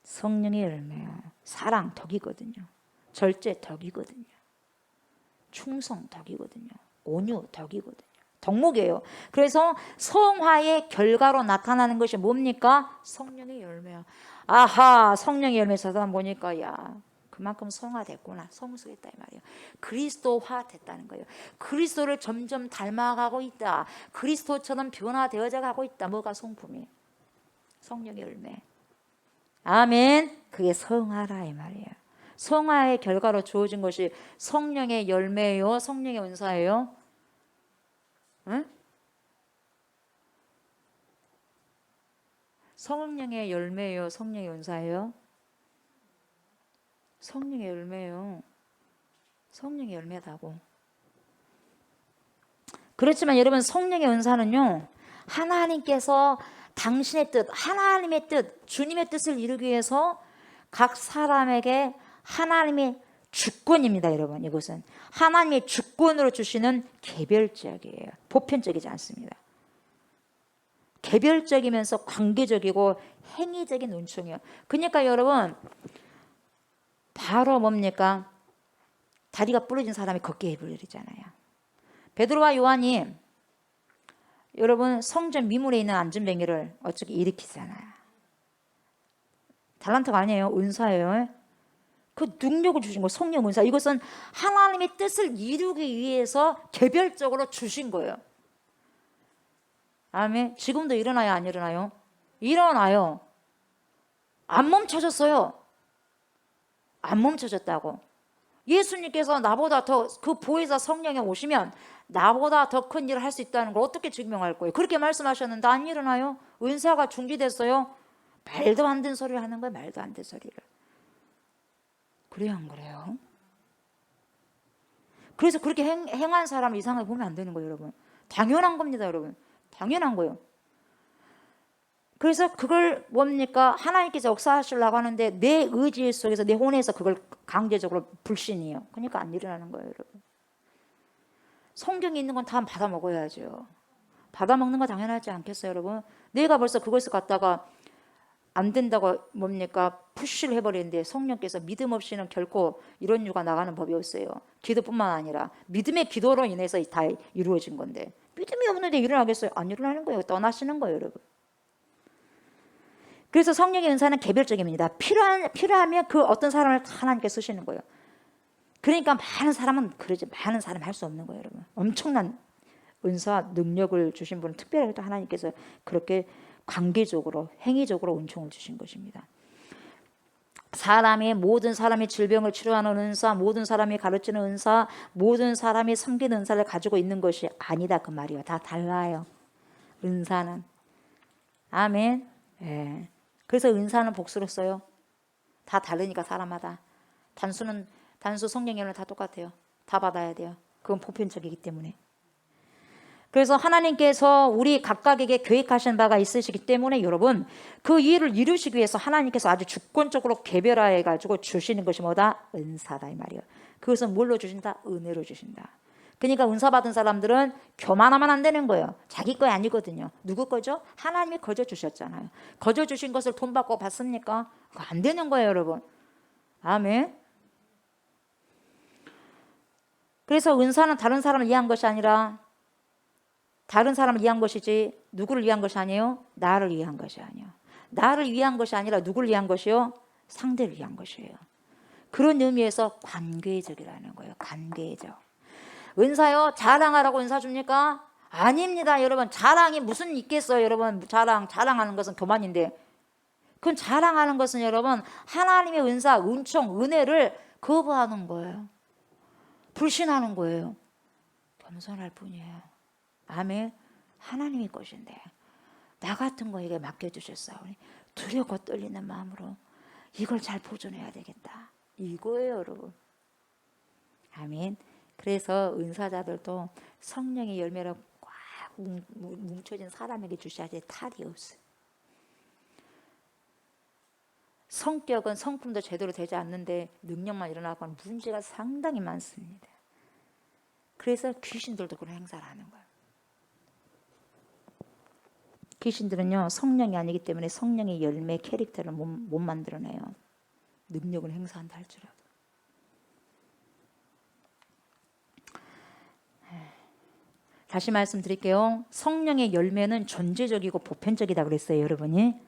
성령의 열매요. 사랑 덕이거든요. 절제 덕이거든요. 충성 덕이거든요. 온유 덕이거든요. 덕목이에요. 그래서 성화의 결과로 나타나는 것이 뭡니까? 성령의 열매야. 아하, 성령의 열매 사단 보니까 야, 그만큼 성화됐구나. 성숙했다 이 말이에요. 그리스도화 됐다는 거예요. 그리스도를 점점 닮아가고 있다. 그리스도처럼 변화되어져 가고 있다. 뭐가 성품이에요? 성령의 열매. 아멘. 그게 성화라 이 말이에요. 성화의 결과로 주어진 것이 성령의 열매요, 성령의 은사예요. 응? 성령의 열매요, 성령의 은사예요. 성령의 열매요. 성령의 열매다고. 그렇지만 여러분, 성령의 은사는요, 하나님께서 당신의 뜻, 하나님의 뜻, 주님의 뜻을 이루기 위해서 각 사람에게 하나님의 주권입니다, 여러분. 이것은 하나님의 주권으로 주시는 개별적이에요. 보편적이지 않습니다. 개별적이면서 관계적이고 행위적인 은총이에요. 그러니까 여러분, 바로 뭡니까? 다리가 부러진 사람이 걷게 해버리잖아요. 베드로와 요한이 여러분 성전 미문에 있는 안전뱅이를 어떻게 일으키잖아요. 달란트가 아니에요. 은사예요. 그 능력을 주신 거 성령 은사. 이것은 하나님의 뜻을 이루기 위해서 개별적으로 주신 거예요. 아멘. 지금도 일어나요, 안 일어나요? 일어나요. 안 멈춰졌어요. 안 멈춰졌다고. 예수님께서 나보다 더 그 보혜사 성령이 오시면 나보다 더 큰 일을 할 수 있다는 걸 어떻게 증명할 거예요? 그렇게 말씀하셨는데 안 일어나요? 은사가 중지됐어요. 말도 안 되는 소리를 하는 거예요. 말도 안 되는 소리를. 그래요, 안 그래요? 그래서 그렇게 행한 사람을 이상하게 보면 안 되는 거예요, 여러분. 당연한 겁니다, 여러분. 당연한 거예요. 그래서 그걸 뭡니까? 하나님께서 역사하시려고 하는데 내 의지 속에서 내 혼에서 그걸 강제적으로 불신이에요. 그러니까 안 일어나는 거예요, 여러분. 성경에 있는 건 다 받아 먹어야죠. 받아 먹는 거 당연하지 않겠어요, 여러분? 내가 벌써 그것을 갖다가 안 된다고 뭡니까? 푸시를 해버리는데 성령께서 믿음 없이는 결코 이런 유가 나가는 법이 없어요. 기도뿐만 아니라 믿음의 기도로 인해서 다 이루어진 건데 믿음이 없는데 일어나겠어요? 안 일어나는 거예요. 떠나시는 거예요, 여러분. 그래서 성령의 은사는 개별적입니다. 필요하면 그 어떤 사람을 하나님께 쓰시는 거예요. 그러니까 많은 사람은 그러지, 많은 사람 할 수 없는 거예요, 여러분. 엄청난 은사 능력을 주신 분은 특별하게 또 하나님께서 그렇게 관계적으로 행위적으로 은총을 주신 것입니다. 모든 사람이 질병을 치료하는 은사, 모든 사람이 가르치는 은사, 모든 사람이 섬기는 은사를 가지고 있는 것이 아니다 그 말이에요. 다 달라요, 은사는. 아멘. 예. 그래서 은사는 복수로 써요. 다 다르니까 사람마다. 단수 성령의 은혜는 다 똑같아요. 다 받아야 돼요. 그건 보편적이기 때문에. 그래서 하나님께서 우리 각각에게 계획하신 바가 있으시기 때문에 여러분 그 일을 이루시기 위해서 하나님께서 아주 주권적으로 개별화해 가지고 주시는 것이 뭐다? 은사다 이 말이에요. 그것은 뭘로 주신다? 은혜로 주신다. 그러니까 은사 받은 사람들은 교만하면 안 되는 거예요. 자기 거 아니거든요. 누구 거죠? 하나님이 거저 주셨잖아요. 거저 주신 것을 돈 받고 받습니까? 그거 안 되는 거예요, 여러분. 아멘. 그래서 은사는 다른 사람을 위한 것이 아니라 다른 사람을 위한 것이지 누구를 위한 것이 아니에요? 나를 위한 것이 아니에요. 나를 위한 것이 아니라 누구를 위한 것이요? 상대를 위한 것이에요. 그런 의미에서 관계적이라는 거예요. 관계적. 은사요? 자랑하라고 은사 줍니까? 아닙니다, 여러분. 자랑이 무슨 있겠어요, 여러분. 자랑하는 것은 교만인데. 그건 자랑하는 것은 여러분 하나님의 은사, 은총, 은혜를 거부하는 거예요. 불신하는 거예요. 겸손할 뿐이에요. 아멘. 하나님의 것인데 나 같은 거에게 맡겨주셨사오니 두렵고 떨리는 마음으로 이걸 잘 보존해야 되겠다. 이거예요, 여러분. 아멘. 그래서 은사자들도 성령의 열매로 꽉 뭉쳐진 사람에게 주셔야 될 탈이 없어요. 성격은 성품도 제대로 되지 않는데 능력만 일어나고 하는 문제가 상당히 많습니다. 그래서 귀신들도 그런 행사를 하는 거예요. 귀신들은요 성령이 아니기 때문에 성령의 열매 캐릭터를 못 만들어내요. 능력을 행사한다 할지라도. 다시 말씀드릴게요. 성령의 열매는 존재적이고 보편적이다 그랬어요, 여러분이.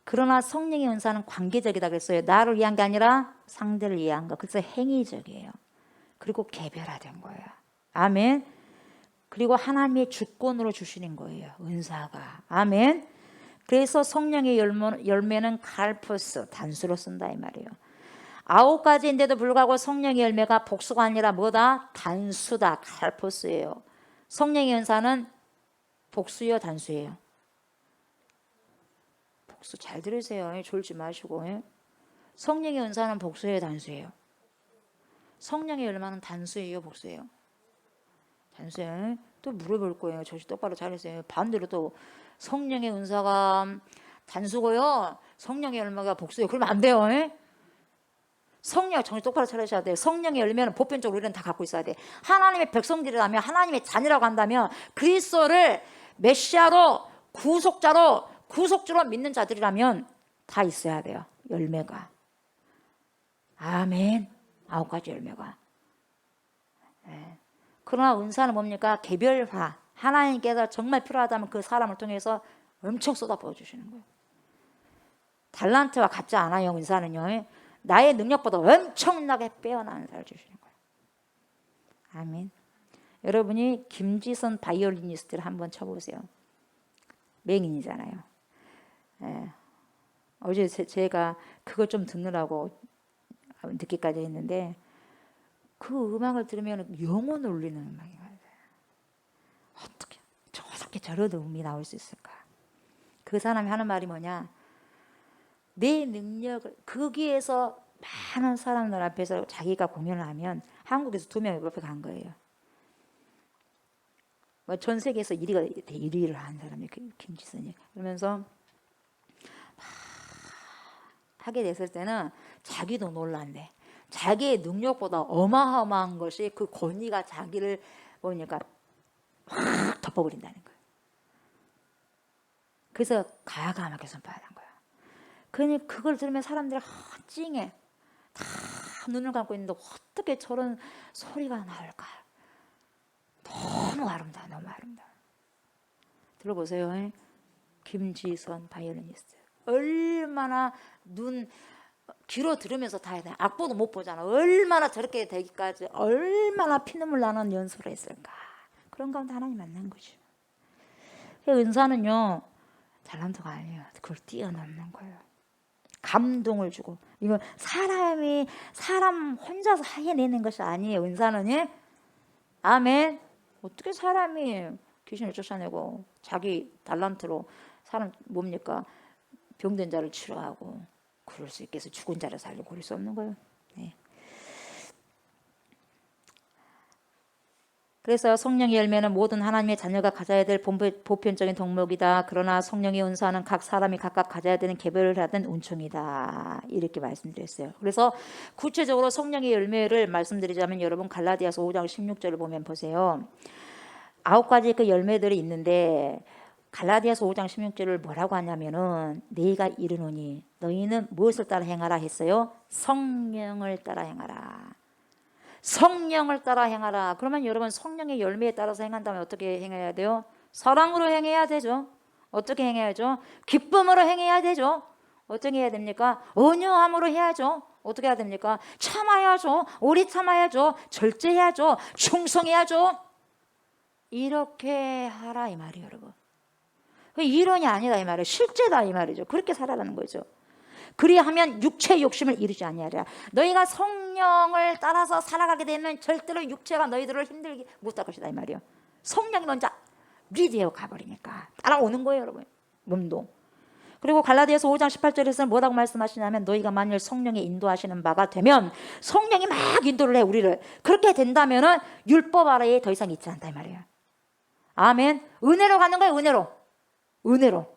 그러나 성령의 은사는 관계적이다 그랬어요. 나를 위한 게 아니라 상대를 위한 거. 그래서 행위적이에요. 그리고 개별화된 거예요. 아멘. 그리고 하나님의 주권으로 주시는 거예요, 은사가. 아멘. 그래서 성령의 열매는 칼포스, 단수로 쓴다 이 말이에요. 9가지인데도 불구하고 성령의 열매가 복수가 아니라 뭐다? 단수다, 칼포스예요. 성령의 은사는 복수요, 단수예요? 복수. 잘 들으세요. 졸지 마시고. 성령의 은사는 복수예요, 단수예요? 성령의 열매는 단수예요, 복수예요? 단수예요. 또 물어볼 거예요. 정신 똑바로 차리세요. 반대로 또 성령의 은사가 단수고요, 성령의 열매가 복수예요. 그러면 안 돼요. 성령 정신 똑바로 차리셔야 돼요. 성령의 열매는 보편적으로 우리는 다 갖고 있어야 돼. 하나님의 백성들이라면, 하나님의 자녀라고 한다면 그리스도를 메시아로 구속주로 믿는 자들이라면 다 있어야 돼요, 열매가. 아멘. 9가지 열매가. 네. 그러나 은사는 뭡니까? 개별화. 하나님께서 정말 필요하다면 그 사람을 통해서 엄청 쏟아부어 주시는 거예요. 달란트와 같지 않아요, 은사는요. 나의 능력보다 엄청나게 빼어나는 은사를 주시는 거예요. 아멘. 여러분이 김지선 바이올리니스트를 한번 쳐보세요. 맹인이잖아요. 어제 제가 그걸 좀 듣느라고 늦게까지 했는데 그 음악을 들으면 영혼을 울리는 음악이 맞아요. 어떻게 저렇게 저런 음이 나올 수 있을까? 그 사람이 하는 말이 뭐냐? 내 능력을, 거기에서 많은 사람들 앞에서 자기가 공연을 하면, 한국에서 2명이 옆에 간 거예요. 뭐 전 세계에서 1위를 한 사람이 김지선이. 그러면서 막 하게 됐을 때는 자기도 놀란대. 자기의 능력보다 어마어마한 것이 그 권위가 자기를 보니까 확 덮어버린다는 거예요. 그래서 가야가하게 선포하는 거야. 그러니 그걸 들으면 사람들이 찡해. 다 눈을 감고 있는데 어떻게 저런 소리가 나올까. 너무 아름다워. 너무 아름다워. 들어보세요. 김지선 바이올리니스트. 얼마나 눈 귀로 들으면서 다 해야 돼. 악보도 못 보잖아. 얼마나 저렇게 되기까지 얼마나 피눈물 나는 연습을 했을까. 그런 가운데 하나님 만난 거죠. 은사는요 잘난다가 아니에요. 그걸 뛰어넘는 거예요. 감동을 주고. 이건 사람 혼자서 해내는 것이 아니에요. 은사는. 아멘. 어떻게 사람이 귀신을 쫓아내고 자기 달란트로 사람 뭡니까 병든 자를 치료하고 그럴 수 있겠어. 죽은 자를 살리고 그럴 수 없는 거예요. 네. 그래서 성령의 열매는 모든 하나님의 자녀가 가져야 될 보편적인 덕목이다. 그러나 성령의 은사는 각 사람이 각각 가져야 되는 개별을 하던 은총이다. 이렇게 말씀드렸어요. 그래서 구체적으로 성령의 열매를 말씀드리자면 여러분 갈라디아서 5장 16절을 보면 보세요. 9가지 그 열매들이 있는데 갈라디아서 5장 16절을 뭐라고 하냐면은 너희가 이르노니 너희는 무엇을 따라 행하라 했어요? 성령을 따라 행하라. 성령을 따라 행하라. 그러면 여러분 성령의 열매에 따라서 행한다면 어떻게 행해야 돼요? 사랑으로 행해야 되죠. 어떻게 행해야죠? 기쁨으로 행해야 되죠. 어떻게 해야 됩니까? 온유함으로 해야죠. 어떻게 해야 됩니까? 참아야죠. 오래 참아야죠. 절제해야죠. 충성해야죠. 이렇게 하라 이 말이에요, 여러분. 이론이 아니다 이 말이에요. 실제다 이 말이죠. 그렇게 살아가는 거죠. 그리하면 육체의 욕심을 이루지 아니하리라. 너희가 성령을 따라서 살아가게 되면 절대로 육체가 너희들을 힘들게 못할 것이다 이 말이에요. 성령이 먼저 리드해 가버리니까 따라오는 거예요, 여러분. 몸도. 그리고 갈라디아서 5장 18절에서는 뭐라고 말씀하시냐면 너희가 만일 성령의 인도하시는 바가 되면 성령이 막 인도를 해 우리를. 그렇게 된다면은 율법 아래에 더 이상 있지 않다 이 말이에요. 아멘. 은혜로 가는 거예요. 은혜로.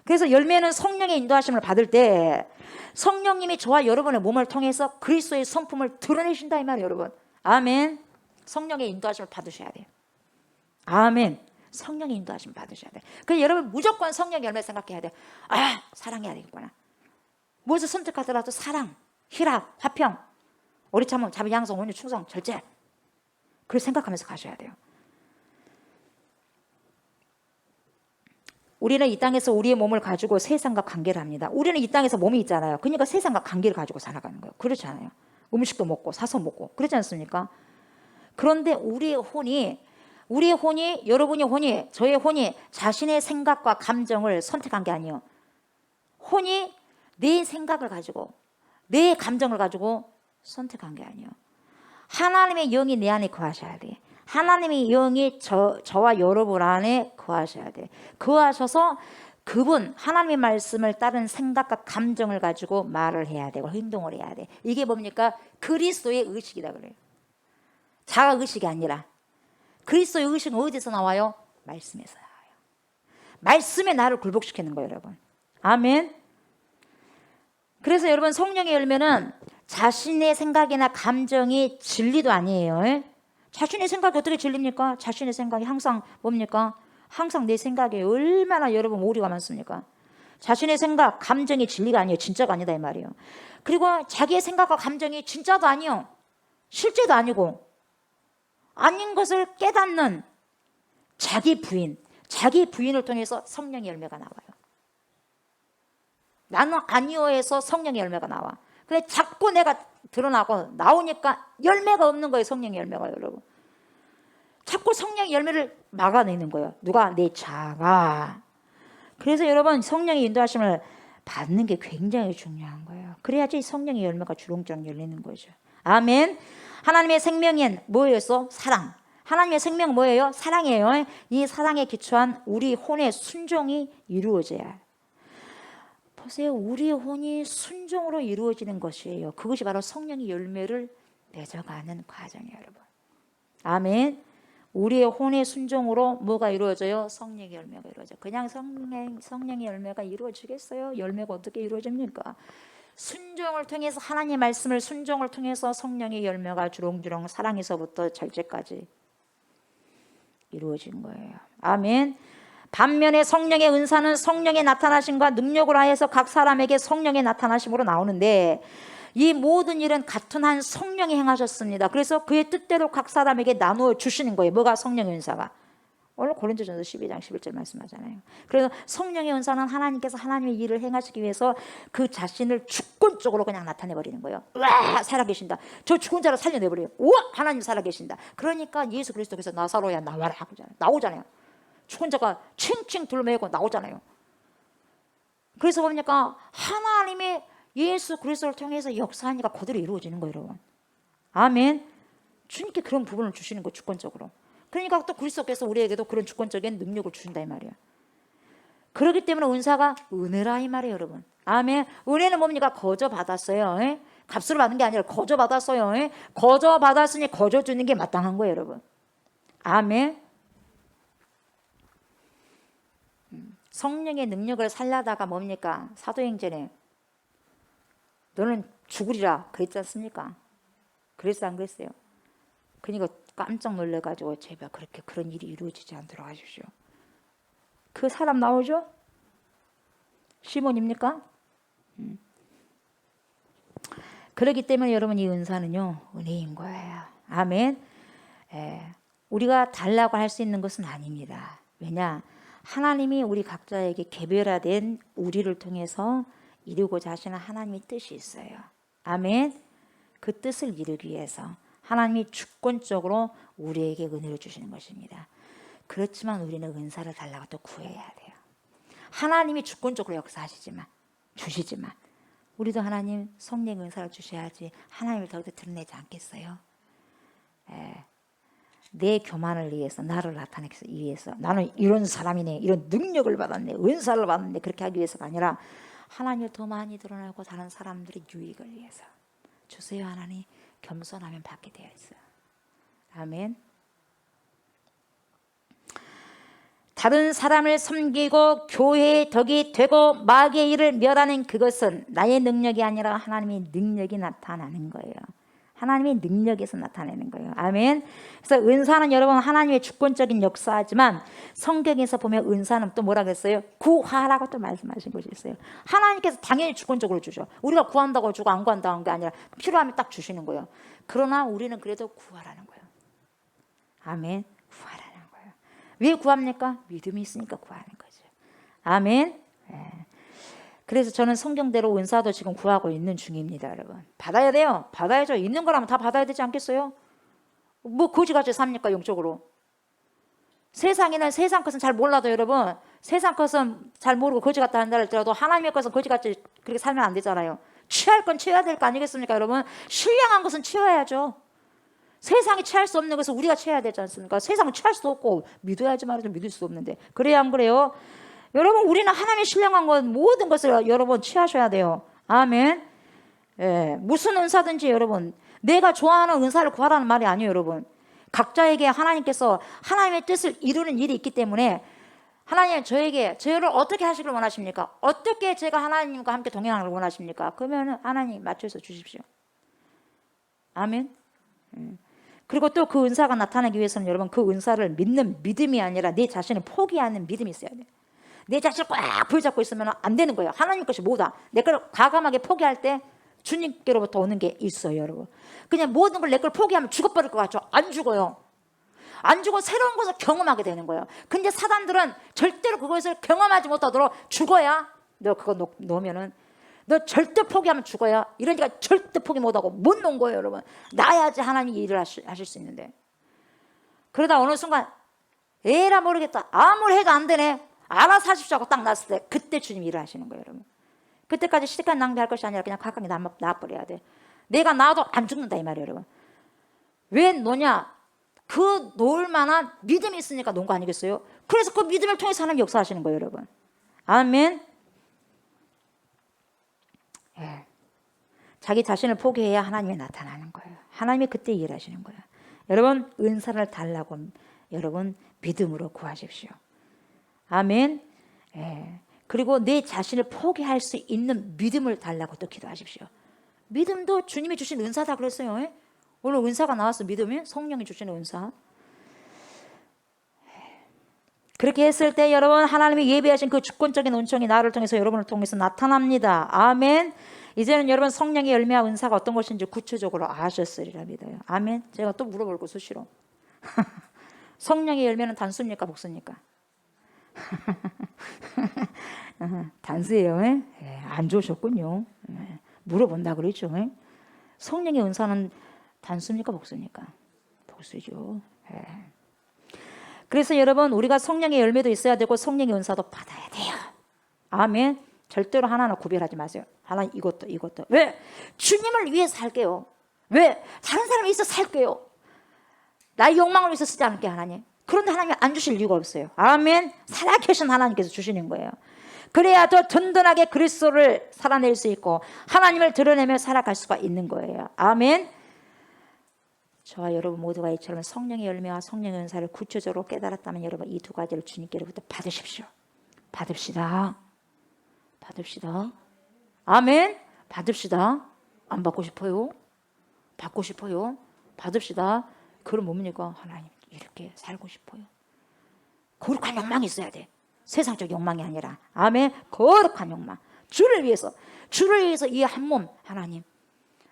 그래서 열매는 성령의 인도하심을 받을 때 성령님이 저와 여러분의 몸을 통해서 그리스도의 성품을 드러내신다 이 말이에요, 여러분. 아멘. 성령의 인도하심을 받으셔야 돼요. 아멘. 성령의 인도하심을 받으셔야 돼요. 그래서 여러분 무조건 성령 열매 생각해야 돼요. 아, 사랑해야 되겠구나. 무엇을 선택하더라도 사랑, 희락, 화평, 오리참음, 자비, 양성, 온유, 충성, 절제. 그걸 생각하면서 가셔야 돼요. 우리는 이 땅에서 우리의 몸을 가지고 세상과 관계를 합니다. 우리는 이 땅에서 몸이 있잖아요. 그러니까 세상과 관계를 가지고 살아가는 거예요. 그렇지 않아요? 음식도 먹고 사서 먹고 그렇지 않습니까? 그런데 우리의 혼이 여러분의 혼이 저의 혼이 자신의 생각과 감정을 선택한 게 아니에요. 혼이 내 생각을 가지고 내 감정을 가지고 선택한 게 아니에요. 하나님의 영이 내 안에 거하셔야 돼. 하나님의 영이 저와 여러분 안에 거하셔야 돼. 거하셔서 그분 하나님의 말씀을 따른 생각과 감정을 가지고 말을 해야 되고 행동을 해야 돼. 이게 뭡니까? 그리스도의 의식이다 그래요. 자아 의식이 아니라. 그리스도의 의식은 어디서 나와요? 말씀에서 나와요. 말씀에 나를 굴복시키는 거예요, 여러분. 아멘. 그래서 여러분 성령의 열매는 자신의 생각이나 감정이 진리도 아니에요. 자신의 생각이 어떻게 진리입니까? 자신의 생각이 항상 뭡니까? 항상 내 생각에 얼마나 여러분 오류가 많습니까? 자신의 생각, 감정이 진리가 아니에요. 진짜가 아니다 이 말이에요. 그리고 자기의 생각과 감정이 진짜도 아니요. 실제도 아니고 아닌 것을 깨닫는 자기 부인을 통해서 성령의 열매가 나와요. 나는 아니오에서 성령의 열매가 나와. 근데 자꾸 내가 드러나고 나오니까 열매가 없는 거예요. 성령의 열매가 여러분. 자꾸 성령의 열매를 막아내는 거예요. 누가? 내 자아가. 그래서 여러분 성령의 인도하심을 받는 게 굉장히 중요한 거예요. 그래야지 성령의 열매가 주렁주렁 열리는 거죠. 아멘. 하나님의 생명인 뭐였어? 사랑. 하나님의 생명 뭐예요? 사랑이에요. 이 사랑에 기초한 우리 혼의 순종이 이루어져야 해요. 보세요. 우리의 혼이 순종으로 이루어지는 것이에요. 그것이 바로 성령의 열매를 맺어가는 과정이에요, 여러분. 아멘. 우리의 혼의 순종으로 뭐가 이루어져요? 성령의 열매가 이루어져요. 그냥 성령의 열매가 이루어지겠어요? 열매가 어떻게 이루어집니까? 순종을 통해서 하나님의 말씀을 순종을 통해서 성령의 열매가 주렁주렁 사랑에서부터 절제까지 이루어진 거예요. 아멘. 반면에 성령의 은사는 성령의 나타나심과 능력을 하여서 각 사람에게 성령의 나타나심으로 나오는데 이 모든 일은 같은 한 성령이 행하셨습니다. 그래서 그의 뜻대로 각 사람에게 나누어 주시는 거예요. 뭐가 성령의 은사가? 오늘 고린도전서 12장 11절 말씀하잖아요. 그래서 성령의 은사는 하나님께서 하나님의 일을 행하시기 위해서 그 자신을 주권적으로 그냥 나타내버리는 거예요. 와, 살아계신다. 저 죽은 자를 살려내버려요. 우와, 하나님 살아계신다. 그러니까 예수 그리스도께서 나사로야 나와라 하잖아요. 나오잖아요. 죽은 자가 칭칭 둘매고 나오잖아요. 그래서 뭡니까? 하나님의 예수 그리스도를 통해서 역사하니까 그대로 이루어지는 거예요, 여러분. 아멘. 주님께 그런 부분을 주시는 거예요, 주권적으로. 그러니까 또 그리스도께서 우리에게도 그런 주권적인 능력을 주신다 이 말이에요. 그렇기 때문에 은사가 은혜라 이 말이에요, 여러분. 아멘. 은혜는 뭡니까? 거저 받았어요. 에? 값으로 받는 게 아니라 거저 받았어요. 에? 거저 받았으니 거저 주는 게 마땅한 거예요, 여러분. 아멘. 성령의 능력을 살려다가 뭡니까? 사도행전에 너는 죽으리라 그랬지 않습니까? 그랬어 안 그랬어요? 그러니까 깜짝 놀래가지고 제발 그렇게 그런 일이 이루어지지 않도록 하십시오. 그 사람 나오죠? 시몬입니까? 그렇기 때문에 여러분 이 은사는요 은혜인 거예요. 아멘. 우리가 달라고 할 수 있는 것은 아닙니다. 왜냐? 하나님이 우리 각자에게 개별화된 우리를 통해서 이루고자 하시는 하나님의 뜻이 있어요. 아멘. 그 뜻을 이루기 위해서 하나님이 주권적으로 우리에게 은혜를 주시는 것입니다. 그렇지만 우리는 은사를 달라고 또 구해야 돼요. 하나님이 주권적으로 역사하시지만 주시지만 우리도 하나님 성령의 은사를 주셔야지 하나님을 더욱더 드러내지 않겠어요? 내 교만을 위해서 나를 나타내기 위해서 나는 이런 사람이네 이런 능력을 받았네 은사를 받았네 그렇게 하기 위해서가 아니라 하나님을 더 많이 드러내고 다른 사람들의 유익을 위해서 주세요. 하나님 겸손하면 받게 되어 있어요. 아멘. 다른 사람을 섬기고 교회의 덕이 되고 마귀의 일을 멸하는 그것은 나의 능력이 아니라 하나님의 능력이 나타나는 거예요. 하나님의 능력에서 나타내는 거예요. 아멘. 그래서 은사는 여러분 하나님의 주권적인 역사지만 성경에서 보면 은사는 또 뭐라 그랬어요? 구하라고 또 말씀하신 것이 있어요. 하나님께서 당연히 주권적으로 주죠. 우리가 구한다고 주고 안 구한다고 한 게 아니라 필요하면 딱 주시는 거예요. 그러나 우리는 그래도 구하라는 거예요. 아멘. 구하라는 거예요. 왜 구합니까? 믿음이 있으니까 구하는 거죠. 아멘. 그래서 저는 성경대로 은사도 지금 구하고 있는 중입니다, 여러분. 받아야 돼요. 받아야죠. 있는 거라면 다 받아야 되지 않겠어요? 뭐 거지같이 삽니까, 영적으로? 세상에는 세상 것은 잘 몰라도 여러분, 세상 것은 잘 모르고 거지 같다 한다 할지라도 하나님의 것은 거지같이 그렇게 살면 안 되잖아요. 취할 건 취해야 될 거 아니겠습니까, 여러분? 신령한 것은 취해야죠. 세상이 취할 수 없는 것은 우리가 취해야 되지 않습니까? 세상은 취할 수도 없고 믿어야지 말이죠. 믿을 수 없는데. 그래야 안 그래요? 여러분 우리는 하나님의 신령한 것 모든 것을 여러분 취하셔야 돼요. 아멘. 무슨 은사든지 여러분 내가 좋아하는 은사를 구하라는 말이 아니에요. 여러분 각자에게 하나님께서 하나님의 뜻을 이루는 일이 있기 때문에 하나님 저를 어떻게 하시길 원하십니까? 어떻게 제가 하나님과 함께 동행하는 걸 원하십니까? 그러면 하나님 맞춰서 주십시오. 아멘. 그리고 또 그 은사가 나타나기 위해서는 여러분 그 은사를 믿는 믿음이 아니라 내 자신을 포기하는 믿음이 있어야 돼요. 내 자신을 꽉 붙잡고 있으면 안 되는 거예요. 하나님 것이 뭐다. 내 걸 과감하게 포기할 때 주님께로부터 오는 게 있어요, 여러분. 그냥 모든 걸 내 걸 포기하면 죽어버릴 것 같죠? 안 죽어요. 안 죽어 새로운 것을 경험하게 되는 거예요. 근데 사단들은 절대로 그것을 경험하지 못하도록 죽어야 너 그거 놓으면은 너 절대 포기하면 죽어야 이러니까 절대 포기 못하고 못 놓은 거예요, 여러분. 나야지 하나님이 일을 하실 수 있는데 그러다 어느 순간 에라 모르겠다. 아무리 해도 안 되네. 알아서 하십시오 하고 딱 놨을 때 그때 주님이 일을 하시는 거예요, 여러분. 그때까지 시간 낭비할 것이 아니라 그냥 가까이 놔버려야 돼. 내가 놔도 안 죽는다 이 말이에요, 여러분. 왜 놓냐? 그 놓을 만한 믿음이 있으니까 놓은 거 아니겠어요? 그래서 그 믿음을 통해서 하나님 역사하시는 거예요, 여러분. 아멘. 자기 자신을 포기해야 하나님이 나타나는 거예요. 하나님이 그때 일하시는 거예요. 여러분 은사를 달라고 여러분 믿음으로 구하십시오. 아멘. 예. 그리고 내 자신을 포기할 수 있는 믿음을 달라고 또 기도하십시오. 믿음도 주님이 주신 은사다 그랬어요. 예? 오늘 은사가 나왔어. 믿음이 성령이 주시는 은사. 그렇게 했을 때 여러분 하나님이 예비하신 그 주권적인 은총이 나를 통해서 여러분을 통해서 나타납니다. 아멘. 이제는 여러분 성령의 열매와 은사가 어떤 것인지 구체적으로 아셨으리라 믿어요. 아멘. 제가 또 물어볼 거 수시로. 성령의 열매는 단수입니까 복수입니까? 단수예요. 예, 안 좋으셨군요. 예, 물어본다 그랬죠. 예? 성령의 은사는 단수입니까 복수입니까? 복수죠. 예. 그래서 여러분 우리가 성령의 열매도 있어야 되고 성령의 은사도 받아야 돼요. 아멘. 절대로 하나는 구별하지 마세요. 하나 이것도. 왜? 주님을 위해 살게요. 왜? 다른 사람이 있어 살게요. 나의 욕망을 위해서 쓰지 않을게 하나님. 그런데 하나님이 안 주실 이유가 없어요. 아멘. 살아계신 하나님께서 주시는 거예요. 그래야 더 든든하게 그리스도를 살아낼 수 있고 하나님을 드러내며 살아갈 수가 있는 거예요. 아멘. 저와 여러분 모두가 이처럼 성령의 열매와 성령의 은사를 구체적으로 깨달았다면 여러분 이 두 가지를 주님께로부터 받으십시오. 받읍시다. 아멘. 받읍시다. 안 받고 싶어요? 받고 싶어요? 받읍시다. 그럼 뭡니까? 하나님 이렇게 살고 싶어요. 거룩한 욕망이 있어야 돼. 세상적 욕망이 아니라 아멘. 거룩한 욕망. 주를 위해서 이 한 몸 하나님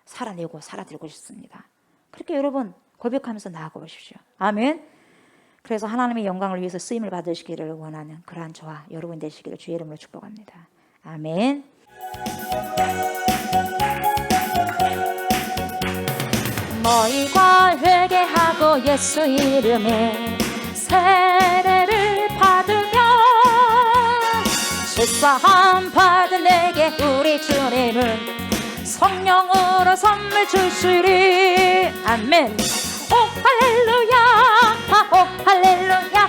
살아내고 살아들고 싶습니다. 그렇게 여러분 고백하면서 나아가 보십시오. 아멘. 그래서 하나님의 영광을 위해서 쓰임을 받으시기를 원하는 그러한 저와 여러분 되시기를 주의 이름으로 축복합니다. 아멘. 너희가 회개하고 예수 이름에 세례를 받으면 죄사함 받은 내게 우리 주님은 성령으로 선물 주시리. 아멘. 오 할렐루야. 오 할렐루야.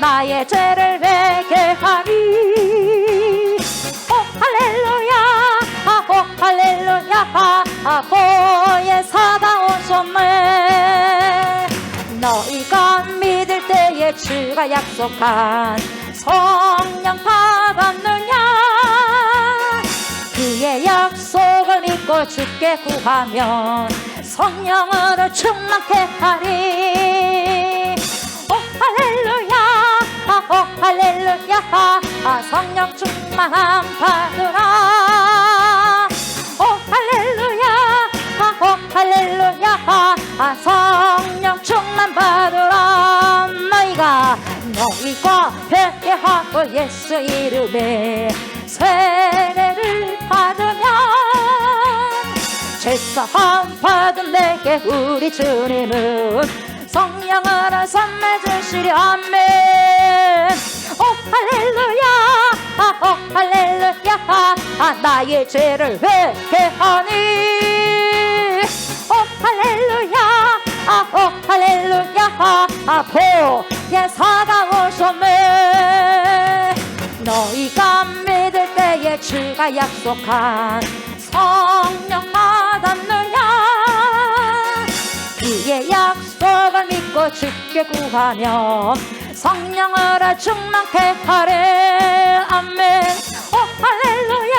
나의 죄를 회개하리. 오 할렐루야. 오 할렐루야. 보혜 사다오셨네. 너희가 믿을 때에 주가 약속한 성령 받았느냐. 그의 약속을 믿고 주께 구하면 성령으로 충만케 하리. 오 할렐루야. 오 할렐루야. 성령 충만함 받으라. 오 할렐루야. 오 할렐루야. 성령 충만 받으라. 너희가 회개하고 예수 이름에 세례를 받으면 죄사함 받은 내게 우리 주님은 성령으로 선물 주시리. 아멘. 오 할렐루야. 오 할렐루야. 나의 죄를 회개하니. 오 할렐루야. 오 할렐루야. 보혜 사가 오셨네. 너희가 믿을 때에 주가 약속한 성령 받았느냐. 그의 약속을 믿고 주께 구하면 성령으로 충만케 하래. 아멘. 오 할렐루야.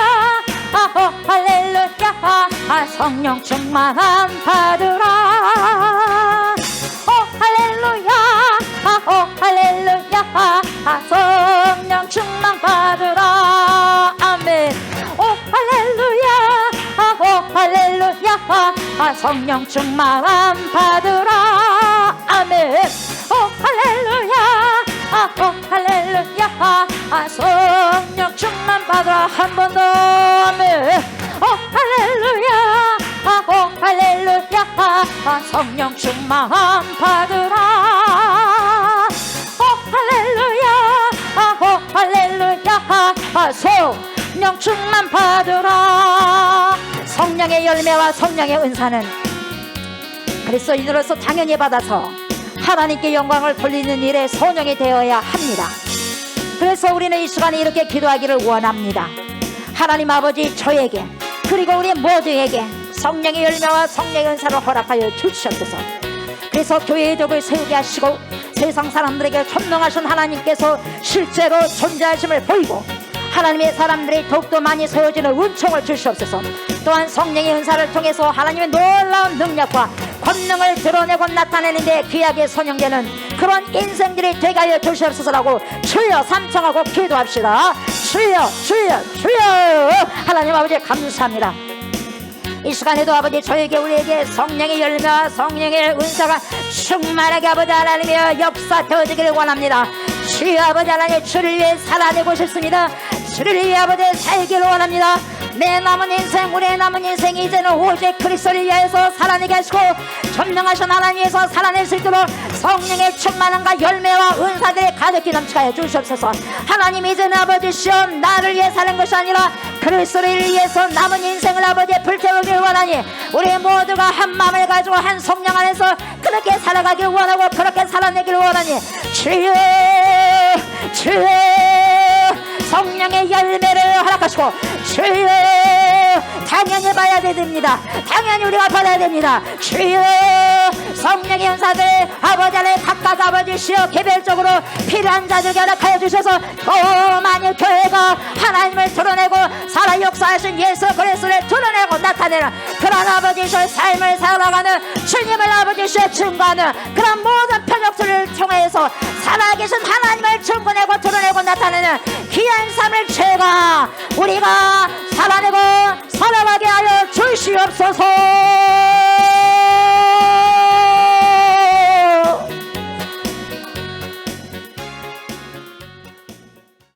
오 할렐루야. 성령 충만함 받으라. 오 할렐루야. 오 할렐루야. 성령 충만 받으라. 아멘. 오 할렐루야. 오 할렐루야. 성령 충만 받으라. 아멘. 오 할렐루야. 오 할렐루야. 성령 충만 받으라. 한 번 더. 아멘. 오 할렐루야. 오 할렐루야. 성령 충만 받으라. 오 할렐루야. 오 할렐루야. 성령 충만 받으라. 성령의 열매와 성령의 은사는 그리스도인으로서 당연히 받아서 하나님께 영광을 돌리는 일에 소명이 되어야 합니다. 그래서 우리는 이 시간에 이렇게 기도하기를 원합니다. 하나님 아버지, 저에게 그리고 우리 모두에게 성령의 열매와 성령의 은사를 허락하여 주시옵소서. 그래서 교회의 덕을 세우게 하시고 세상 사람들에게 천명하신 하나님께서 실제로 존재하심을 보이고 하나님의 사람들이 더욱더 많이 세워지는 은총을 주시옵소서. 또한 성령의 은사를 통해서 하나님의 놀라운 능력과 권능을 드러내고 나타내는데 귀하게 선용되는 그런 인생들이 되게 하여 주시옵소서라고 주여 삼청하고 기도합시다. 주여 주여 주여. 하나님 아버지 감사합니다. 이 시간에도 아버지 저에게 우리에게 성령의 열매와 성령의 은사가 충만하게 아버지 하나님의 역사 되어지기를 원합니다. 주여 아버지 하나님 주를 위해 살아내고 싶습니다. 주를 위해 아버지 살기를 원합니다. 내 남은 인생 우리의 남은 인생이 이제는 오직 그리스도를 위하여서 살아내게 하시고 전능하신 하나님께서 살아낼 수 있도록 성령의 충만함과 열매와 은사들이 가득히 넘치게 하여 주시옵소서. 하나님 이제는 아버지 시험 나를 위해 사는 것이 아니라 그리스도를 위해서 남은 인생을 아버지 불태우기를 원하니 우리 모두가 한 마음을 가지고 한 성령 안에서 그렇게 살아가기를 원하고 그렇게 살아내기를 원하니 주여 주여 성령의 열매를 허락하시고 주여 당연히 봐야 됩니다. 당연히 우리가 받아야 됩니다. 주여 성령의 연사들 아버지 안에 각각 아버지시여 개별적으로 필요한 자들에게 허락하여 주셔서 더 많이 교회가 하나님을 드러내고 살아 역사하신 예수 그리스도를 드러내고 나타내는 그런 아버지시여 삶을 살아가는 주님을 아버지시여 증거하는 그런 모든 표적들을 통해서 살아계신 하나님을 증거내고 드러내고 나타내는 귀한 삶을 제가 우리가 살아내고 살아가게 하여 주시옵소서.